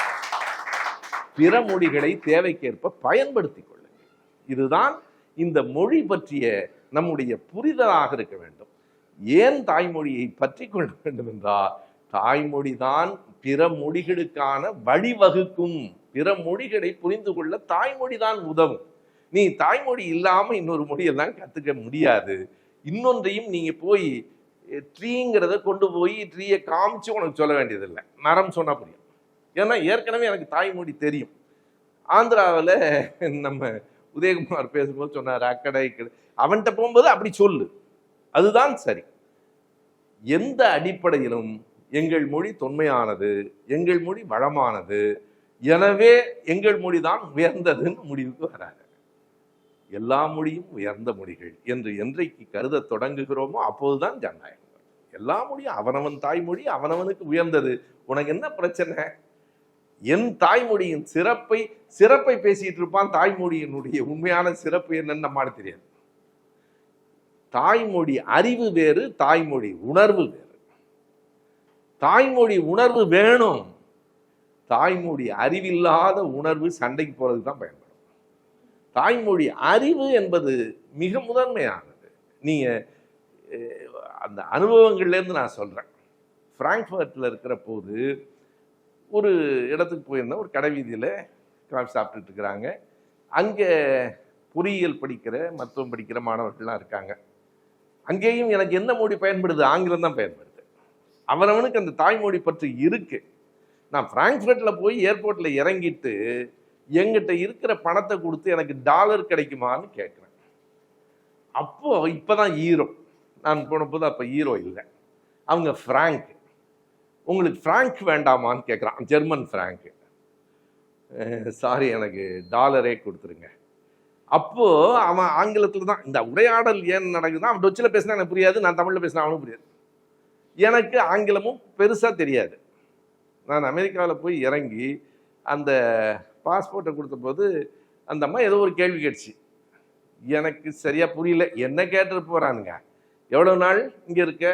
பிற மொழிகளை தேவைக்கேற்ப பயன்படுத்திக் கொள்ளுங்கள். இதுதான் இந்த மொழி பற்றிய நம்முடைய புரிதலாக இருக்க வேண்டும். ஏன் தாய்மொழியை பற்றி கொள்ள வேண்டும் என்றால், தாய்மொழிதான் பிற மொழிகளுக்கான வழிவகுக்கும். பிற மொழிகளை புரிந்து கொள்ள தாய்மொழி தான் உதவும். நீ தாய்மொழி இல்லாம இன்னொரு மொழியெல்லாம் கத்துக்க முடியாது. இன்னொன்றையும் நீங்க போய் ட்ரீங்கிறத கொண்டு போய் ட்ரீயை காமிச்சு உனக்கு சொல்ல வேண்டியதில்லை. மரம் சொன்னா புரியும். ஏன்னா ஏற்கனவே எனக்கு தாய்மொழி தெரியும். ஆந்திராவில் நம்ம உதயகுமார் பேசும்போது சொன்னார், அக்கடை அவன்கிட்ட போகும்போது அப்படி சொல்லு, அதுதான் சரி. எந்த அடிப்படையிலும் எங்கள் மொழி தொன்மையானது, எங்கள் மொழி வளமானது, எனவே எங்கள் மொழி தான் உயர்ந்ததுன்னு முடிவுக்கு வராது. எல்லா மொழியும் உயர்ந்த மொழிகள் என்று என்றைக்கு கருத தொடங்குகிறோமோ அப்போதுதான் ஜனநாயகம். எல்லா மொழியும் அவனவன் தாய்மொழி அவனவனுக்கு உயர்ந்தது. உனக்கு என்ன பிரச்சனை? என் தாய்மொழியின் சிறப்பை பேசிட்டு இருப்பான். தாய்மொழியினுடைய உண்மையான சிறப்பு என்னன்னு நம்மளுக்கு தெரியாது. தாய்மொழி அறிவு வேறு, தாய்மொழி உணர்வு வேறு. தாய்மொழி உணர்வு வேணும். தாய்மொழி அறிவில்லாத உணர்வு சண்டைக்கு போறதுக்கு தான் பயன்படும். தாய்மொழி அறிவு என்பது மிக முதன்மையானது. நீங்க அந்த அனுபவங்கள்லேருந்து நான் சொல்றேன். பிராங்க்ஃபர்ட்ல இருக்கிற போது ஒரு இடத்துக்கு போயிருந்தேன். ஒரு கடை வீதியில் காஃபி சாப்பிட்டுட்டு இருக்கிறாங்க. அங்கே பொறியியல் படிக்கிற, மருத்துவம் படிக்கிற மாணவர்கள்லாம் இருக்காங்க. அங்கேயும் எனக்கு என்ன மொழி பயன்படுது? ஆங்கிலம் தான் பயன்படுது. அவனவனுக்கு அந்த தாய்மொழி பற்றி இருக்கு. நான் பிராங்க்ஃபர்ட்ல போய் ஏர்போர்ட்ல இறங்கிட்டு எங்கிட்ட இருக்கிற பணத்தை கொடுத்து எனக்கு டாலர் கிடைக்குமான்னு கேட்குறேன். அப்போ இப்போதான் ஈரோ. நான் போனபோது அப்போ ஈரோ இல்லை, அவங்க ஃப்ராங்க். உங்களுக்கு ஃப்ராங்க் வேண்டாமான்னு கேட்குறான். German Frank. சாரி, எனக்கு டாலரே கொடுத்துருங்க. அப்போ அவன் ஆங்கிலத்தில் தான் இந்த உரையாடல் ஏன் நடக்குதுன்னா, அவன் டொச்சில் பேசினா எனக்கு புரியாது, நான் தமிழில் பேசினா அவனும் புரியாது. எனக்கு ஆங்கிலமும் பெருசாக தெரியாது. நான் அமெரிக்காவில் போய் இறங்கி அந்த பாஸ்போர்ட்டை கொடுத்த போது அந்த அம்மா ஏதோ ஒரு கேள்வி கேட்டுச்சு. எனக்கு சரியாக புரியல. என்ன கேட்டு போகிறானுங்க, எவ்வளோ நாள் இங்கே இருக்க,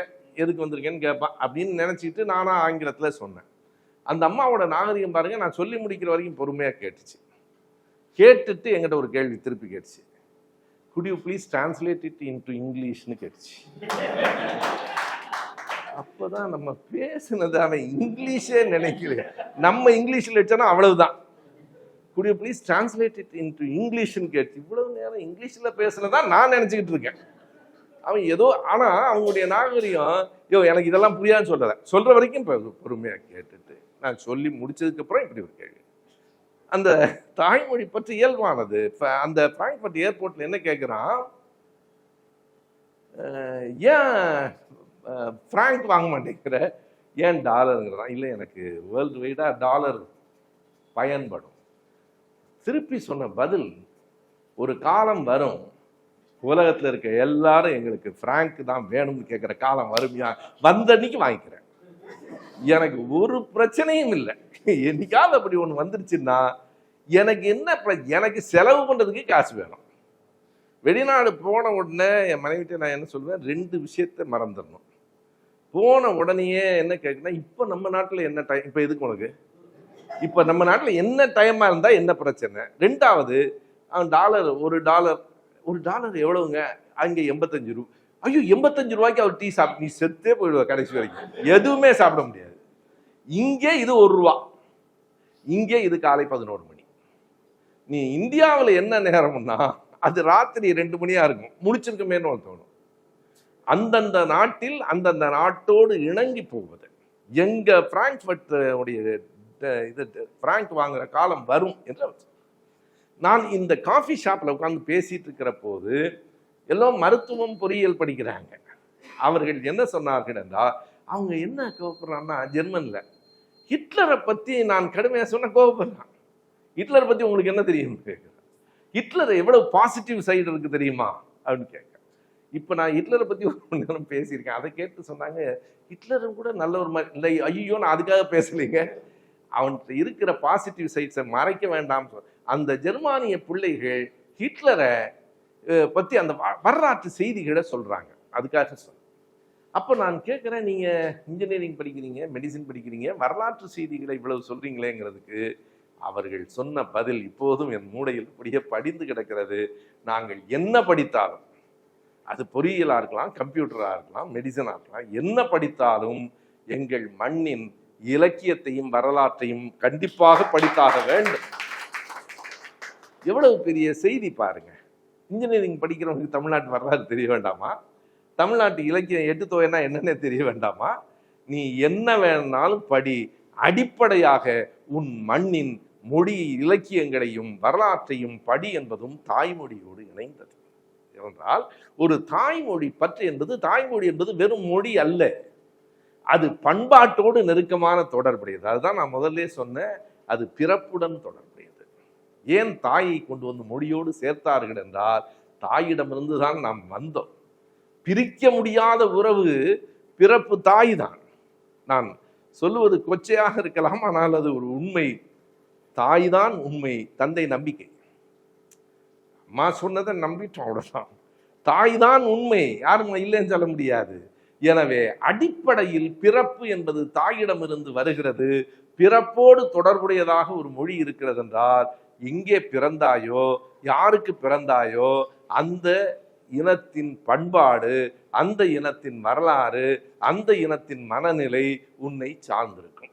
எதுக்கு வந்திருக்கேன்னு கேட்பான் அப்படின்னு நினச்சிட்டு நானாக ஆங்கிலத்தில் சொன்னேன். அந்த அம்மாவோட நாகரிகம் பாருங்க, நான் சொல்லி முடிக்கிற வரைக்கும் பொறுமையாக கேட்டுச்சு. கேட்டுட்டு என்கிட்ட ஒரு கேள்வி திருப்பி கேட்டுச்சு. Could you please translate it into இங்கிலீஷ்னு கேட்டுச்சு. அப்போதான் நம்ம பேசுனது அவன் இங்கிலீஷே நினைக்கல. நம்ம இங்கிலீஷில் வச்சோன்னா அவ்வளவுதான். Could you please translate it into இங்கிலீஷ்னு கேட்டு இவ்வளவு நேரம் இங்கிலீஷில் பேசுனதான் நான் நினச்சிக்கிட்டு இருக்கேன். அவன் ஏதோ, ஆனால் அவங்களுடைய நாகரிகம் எனக்கு இதெல்லாம் புரியாதுன்னு சொல்ற வரைக்கும் பொறுமையாக கேட்டுட்டு நான் சொல்லி முடிச்சதுக்கப்புறம் இப்படி ஒரு கேள்வி. அந்த தாய்மொழி பற்றி இயல்பானது. அந்த பிராங்க்ஃபர்ட் ஏர்போர்ட்ல என்ன கேட்குறான், ஏன் ஃப்ராங்க் வாங்க மாட்டேங்கிற, ஏன் டாலருங்கிறான். இல்லை, எனக்கு வேர்ல்டு வைடாக டாலர் பயன்படும். திருப்பி சொன்ன பதில், ஒரு காலம் வரும் உலகத்தில் இருக்க எல்லாரும் எங்களுக்கு ஃப்ராங்க் தான் வேணும்னு கேட்குற காலம் வருமையா, வந்த அன்னைக்கு வாங்கிக்கிறேன், எனக்கு ஒரு பிரச்சனையும் இல்லை. என்னைக்காவது அப்படி ஒண்ணு வந்துருச்சுன்னா எனக்கு என்ன எனக்கு செலவு பண்றதுக்கு காசு வேணும். வெளிநாடு போன உடனே என் மனைவிட்ட நான் என்ன சொல்லுவேன், 2 விஷயத்த மறந்துடணும். போன உடனேயே என்ன கேட்குன்னா, இப்ப நம்ம நாட்டுல என்ன டைம், இப்ப எதுக்கு உனக்கு, இப்ப நம்ம நாட்டுல என்ன டைமா இருந்தா என்ன பிரச்சனை. 2வது அவன் ஒரு டாலர் எவ்வளவுங்க, அங்க 85 ரூபாய். ஐயோ 85 ரூபாய்க்கு அவர் டீ சாப்பிட்டு நீ செத்தே போயிடுவ கடைசி வரைக்கும், எதுவுமே சாப்பிட முடியாது. இங்கே இது 1 ரூபா, இங்கே இது காலை 11 மணி. நீ இந்தியாவில் என்ன நேரம்னா அது ராத்திரி 2 மணியா இருக்கும், முடிச்சிருக்குமேன்னு தோணும். அந்தந்த நாட்டில் அந்தந்த நாட்டோடு இணங்கி போவது. எங்க பிராங்க்ஃபர்ட் உடைய இது பிராங்க் வாங்குற காலம் வரும் என்று நான் இந்த காஃபி ஷாப்ல உட்கார்ந்து பேசிட்டு இருக்கிற போது எல்லாம் மருத்துவம் பொறியியல் படிக்கிறாங்க. அவர்கள் என்ன சொன்னார்கள் என்றால், அவங்க என்ன கோபப்படுறான்னா, ஜெர்மன்ல ஹிட்லரை பத்தி நான் கடுமையா சொன்ன கோபப்படுறான். ஹிட்லரை பத்தி உங்களுக்கு என்ன தெரியும் கேட்கிறேன். ஹிட்லர் எவ்வளவு பாசிட்டிவ் சைடு இருக்கு தெரியுமா அப்படின்னு கேட்க. இப்ப நான் ஹிட்லரை பத்தி ஒரு மணி நேரம் பேசியிருக்கேன். அதை கேட்டு சொன்னாங்க, ஹிட்லரும் கூட நல்ல ஒரு மாதிரி இல்லை. ஐயோ நான் அதுக்காக பேசலைங்க, அவன்கிட்ட இருக்கிற பாசிட்டிவ் சைட்ஸை மறைக்க வேண்டாம். அந்த ஜெர்மானிய பிள்ளைகள் ஹிட்லரை பத்தி அந்த வரலாற்று செய்திகளை சொல்றாங்க, அதுக்காக சொல்ல. அப்போ நான் கேட்குறேன், நீங்க இன்ஜினியரிங் படிக்கிறீங்க, மெடிசின் படிக்கிறீங்க, வரலாற்று செய்திகளை இவ்வளவு சொல்றீங்களேங்கிறதுக்கு அவர்கள் சொன்ன பதில் இப்போதும் என் மூளையில் இப்படியே படிந்து கிடக்கிறது. நாங்கள் என்ன படித்தாலும், அது பொறியியலா இருக்கலாம், கம்ப்யூட்டரா இருக்கலாம், மெடிசனா இருக்கலாம், என்ன படித்தாலும் எங்கள் மண்ணின் இலக்கியத்தையும் வரலாற்றையும் கண்டிப்பாக படித்தாக வேண்டும். எவ்வளவு பெரிய செய்தி பாருங்க. இன்ஜினியரிங் படிக்கிறவங்களுக்கு தமிழ்நாட்டு வரலாறு தெரிய வேண்டாமா? தமிழ்நாட்டு இலக்கியம் 8 தொகைனா என்னன்னு தெரிய வேண்டாமா? நீ என்ன வேணாலும் படி, அடிப்படையாக உன் மண்ணின் மொழி இலக்கியங்களையும் வரலாற்றையும் படி என்பதும் தாய்மொழியோடு இணைந்தது. என்றால் ஒரு தாய்மொழி பற்று என்பது, தாய்மொழி என்பது வெறும் மொழி அல்ல, அது பண்பாட்டோடு நெருக்கமான தொடர்புடையது. அதுதான் நான் முதல்ல சொன்னேன், அது பிறப்புடன் தொடர்புடையது. ஏன் தாயை கொண்டு வந்து மொழியோடு சேர்த்தார்கள் என்றால், தாயிடமிருந்து தான் நாம் வந்தோம். பிரிக்க முடியாத உறவு பிறப்பு தாய் தான். நான் சொல்லுவது கொச்சையாக இருக்கலாம், ஆனால் அது ஒரு உண்மை. தாய் தான் உண்மை, தந்தை நம்பிக்கை. அம்மா சொன்னதை நம்பிட்டோம், அவ்வளவுதான். தாய் தான் உண்மை, யாரும் இல்லைன்னு சொல்ல முடியாது. எனவே அடிப்படையில் பிறப்பு என்பது தாயிடமிருந்து வருகிறது. பிறப்போடு தொடர்புடையதாக ஒரு மொழி இருக்கிறது என்றால், எங்கே பிறந்தாயோ, யாருக்கு பிறந்தாயோ, அந்த இனத்தின் பண்பாடு, அந்த இனத்தின் வரலாறு, அந்த இனத்தின் மனநிலை உன்னை சார்ந்திருக்கும்.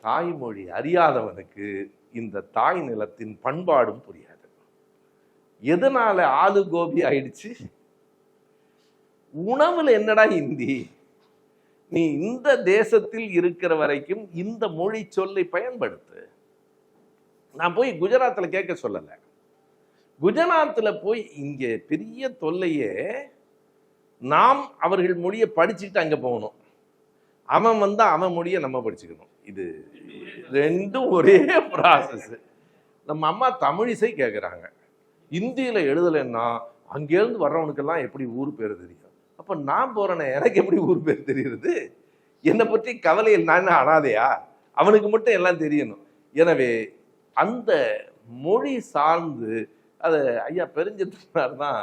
தாய்மொழி அறியாதவனுக்கு இந்த தாய் நிலத்தின் பண்பாடும் புரியாது. எதனால ஆலு கோபி ஆயிடுச்சு? உணவுல என்னடா ஹிந்தி? நீ இந்த தேசத்தில் இருக்கிற வரைக்கும் இந்த மொழி சொல்லை பயன்படுத்து. நான் போய் குஜராத்தில் கேட்க சொல்லல. குஜராத்தில் போய் இங்க பெரிய தொல்லையே, நாம் அவர்கள் மொழியை படிச்சுக்கிட்டு அங்க போகணும், அவன் வந்தா அவன் மொழியை நம்ம படிச்சுக்கணும். இது ரெண்டும் ஒரே ப்ராசஸ். நம்ம அம்மா தமிழிசை கேட்குறாங்க, இந்தியில எழுதலைன்னா அங்கேருந்து வர்றவனுக்கெல்லாம் எப்படி ஊர் பேர் தெரியும்? அப்ப நான் போறேனே, எனக்கு எப்படி ஊர் பேர் தெரியுது? என்னை பற்றி கவலையில் நான் அனாதையா? அவனுக்கு மட்டும் எல்லாம் தெரியணும். எனவே அந்த மொழி சார்ந்து அதை ஐயா பெருஞ்சித்தனார் தான்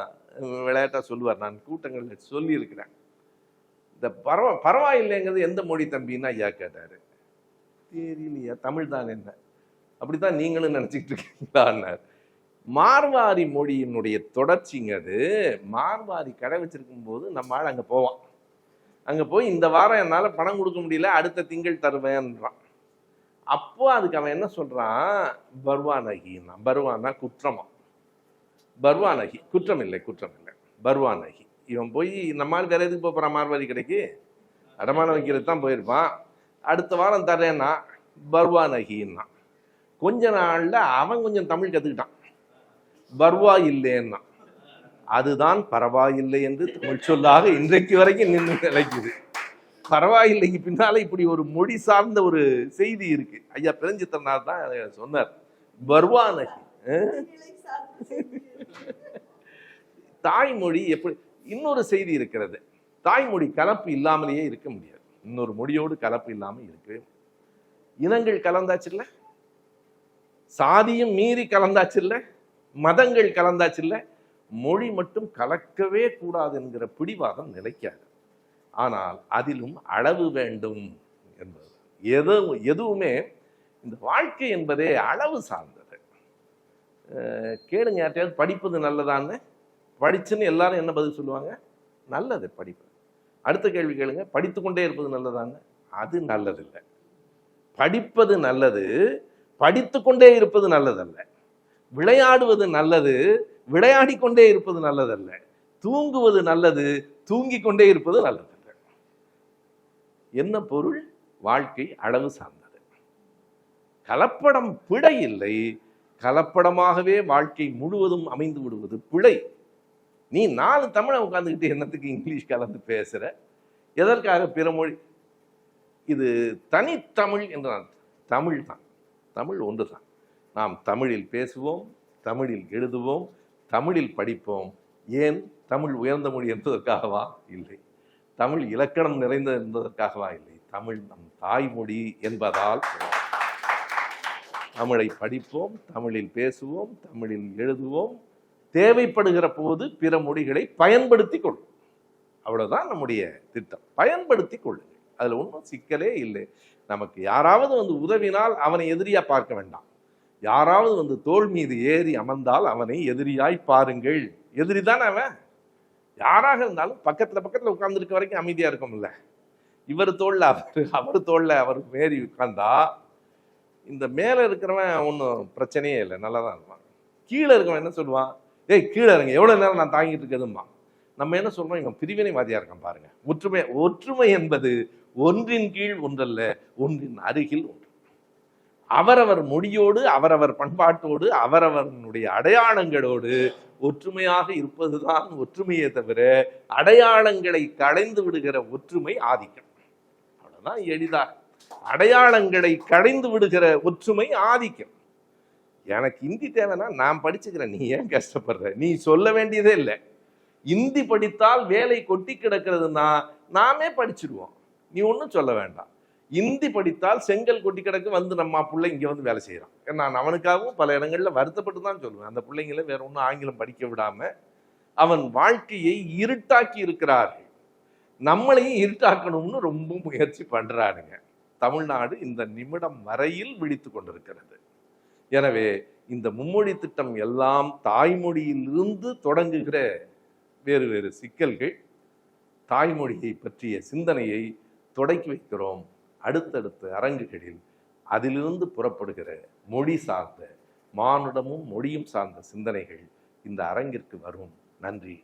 விளையாட்டா சொல்லுவார். நான் கூட்டங்களில் சொல்லி இருக்கிறேன். இந்த பரவாயில்லைங்கிறது எந்த மொழி தம்பின்னு ஐயா கேட்டாரு. தெரியலையா, தமிழ் தான். என்ன அப்படித்தான் நீங்களும் நினைச்சிட்டு இருக்கீங்களான்னார். மார்வாரி மொழியினுடைய தொடர்ச்சிங்க அது. மார்வாரி கடை வச்சிருக்கும் போது நம்ம ஆள் அங்கே போவான். அங்கே போய் இந்த வாரம் என்னால் பணம் கொடுக்க முடியல, அடுத்த திங்கள் தருவேன்றான். அப்போ அதுக்கு அவன் என்ன சொல்றான், பர்வானகின்னா. பர்வானா குற்றமா, பர்வானகி குற்றம் இல்லை, குற்றம் இல்லை, பர்வானகி. இவன் போய் நம்மால் வேற எதுக்கு போறான்? மார்வாரி கடைக்கு அடமானம் வைக்கிறது தான் போயிருப்பான். அடுத்த வாரம் தரேன்னா பர்வானகின்னா. கொஞ்ச நாள்ல அவன் கொஞ்சம் தமிழ் கத்துக்கிட்டான். பர்வா இல்லைன்னா அதுதான் பரவாயில்லை என்று தமிழ் சொல்லாக இன்றைக்கு வரைக்கும் நின்று நிலைக்குது. பரவாயில்லைக்கு பின்னால இப்படி ஒரு மொழி சார்ந்த ஒரு செய்தி இருக்கு. ஐயா பெருஞ்சித்தனார் தான் சொன்னார், பர்வானகி. தாய்மொழி எப்படி? இன்னொரு செய்தி இருக்கிறது, தாய்மொழி கலப்பு இல்லாமலேயே இருக்க முடியாது. இன்னொரு மொழியோடு கலப்பு இல்லாமல் இருக்கு. இனங்கள் கலந்தாச்சு இல்ல, சாதியும் மீறி கலந்தாச்சு இல்ல, மதங்கள் கலந்தாச்சு இல்ல, மொழி மட்டும் கலக்கவே கூடாது என்கிற பிடிவாதம் நிலைக்காது. ஆனால் அதிலும் அளவு வேண்டும் என்பது. எதுவுமே இந்த வாழ்க்கை என்பதே அளவு சார்ந்தது. கேளுங்க யார்ட்டையாவது படிப்பது நல்லதான்னு. படிச்சுன்னு எல்லாரும் என்ன பதில் சொல்லுவாங்க? நல்லது படிப்பு. அடுத்த கேள்வி கேளுங்க, படித்துக்கொண்டே இருப்பது நல்லதான்னு. அது நல்லதில்லை. படிப்பது நல்லது, படித்துக்கொண்டே இருப்பது நல்லதல்ல. விளையாடுவது நல்லது, விளையாடிக்கொண்டே இருப்பது நல்லதல்ல. தூங்குவது நல்லது, தூங்கிக் கொண்டே இருப்பது நல்லதல்ல. என்ன பொருள்? வாழ்க்கை அளவு சார்ந்தது. கலப்படம் பிழை இல்லை, கலப்படமாகவே வாழ்க்கை முழுவதும் அமைந்து விடுவது பிழை. நீ 4 தமிழை உட்கார்ந்துக்கிட்டு என்னத்துக்கு இங்கிலீஷ் கலந்து பேசுற? எதற்காக பிற மொழி? இது தனித்தமிழ் என்றால் தமிழ் தான். தமிழ் ஒன்று தான். நாம் தமிழில் பேசுவோம், தமிழில் எழுதுவோம், தமிழில் படிப்போம். ஏன்? தமிழ் உயர்ந்த மொழி என்பதற்காகவா? இல்லை. தமிழ் இலக்கணம் நிறைந்தது என்பதற்காகவா? இல்லை. தமிழ் நம் தாய்மொழி என்பதால் தமிழை படிப்போம், தமிழில் பேசுவோம், தமிழில் எழுதுவோம், தேவைப்படுகிற போது பிற மொழிகளை பயன்படுத்தி கொள்ளும். அவ்வளவுதான் நம்முடைய திட்டம். பயன்படுத்தி கொள்ளுங்கள். அதுல ஒன்றும் சிக்கலே இல்லை. நமக்கு யாராவது வந்து உதவினால் அவனை எதிரியா பார்க்க வேண்டாம். யாராவது வந்து தோள் மீது ஏறி அமர்ந்தால் அவனை எதிரியாய் பாருங்கள். எதிரி தானே அவன். யாராக இருந்தாலும் பக்கத்துல உட்கார்ந்துருக்க வரைக்கும் அமைதியா இருக்கும்ல. இவர் தோல்ல அவர் தோல்ல அவர் மேறி உட்கார்ந்தா இந்த மேல இருக்கிறவன் ஒன்றும் பிரச்சனையே இல்லை, நல்லாதான் இருப்பான். கீழே இருக்கவன் என்ன சொல்லுவான்? ஏய் கீழே இருங்க, எவ்வளவு நேரம் நான் தாங்கிட்டு இருக்கிறதுமா. நம்ம என்ன சொல்றோம்? இவன் பிரிவினைவாதியா இருக்கான் பாருங்க. ஒற்றுமை என்பது ஒன்றின் கீழ் ஒன்றல்ல, ஒன்றின் அருகில் ஒன்று. அவரவர் மொழியோடு, அவரவர் பண்பாட்டோடு, அவரவனுடைய அடையாளங்களோடு ஒற்றுமையாக இருப்பதுதான் ஒற்றுமையே தவிர அடையாளங்களை களைந்து விடுகிற ஒற்றுமை ஆதிக்கம். அவ்வளவுதான் எளிதாக. அடையாளங்களை களைந்து விடுகிற ஒற்றுமை ஆதிக்கம். எனக்கு இந்தி தேவைன்னா நான் படிச்சுக்கிறேன், நீ ஏன் கஷ்டப்படுற? நீ சொல்ல வேண்டியதே இல்லை. இந்தி படித்தால் வேலை கொட்டி கிடக்கிறதுனா நாமே படிச்சிடுவோம், நீ ஒன்றும் சொல்ல வேண்டாம். இந்தி படித்தால் செங்கல் கொட்டி கிடக்கு, வந்து நம்ம பிள்ளை இங்கே வந்து வேலை செய்கிறான். நான் அவனுக்காகவும் பல இடங்களில் வருத்தப்பட்டு தான் சொல்லுவேன். அந்த பிள்ளைங்களை வேற ஒன்றும் ஆங்கிலம் படிக்க விடாம அவன் வாழ்க்கையை இருட்டாக்கி இருக்கிறார்கள். நம்மளையும் இருட்டாக்கணும்னு ரொம்ப முயற்சி பண்றானுங்க. தமிழ்நாடு இந்த நிமிடம் வரையில் விழித்து கொண்டிருக்கிறது. எனவே இந்த மும்மொழி திட்டம் எல்லாம் தாய்மொழியிலிருந்து தொடங்குகிற வேறு வேறு சிக்கல்கள். தாய்மொழியை பற்றிய சிந்தனையை தொடக்கி வைக்கிறோம். அடுத்தடுத்த அரங்குகளில் அதிலிருந்து புறப்படுகிற மொழி சார்ந்த மானுடமும் மொழியும் சார்ந்த சிந்தனைகள் இந்த அரங்கிற்கு வரும். நன்றி.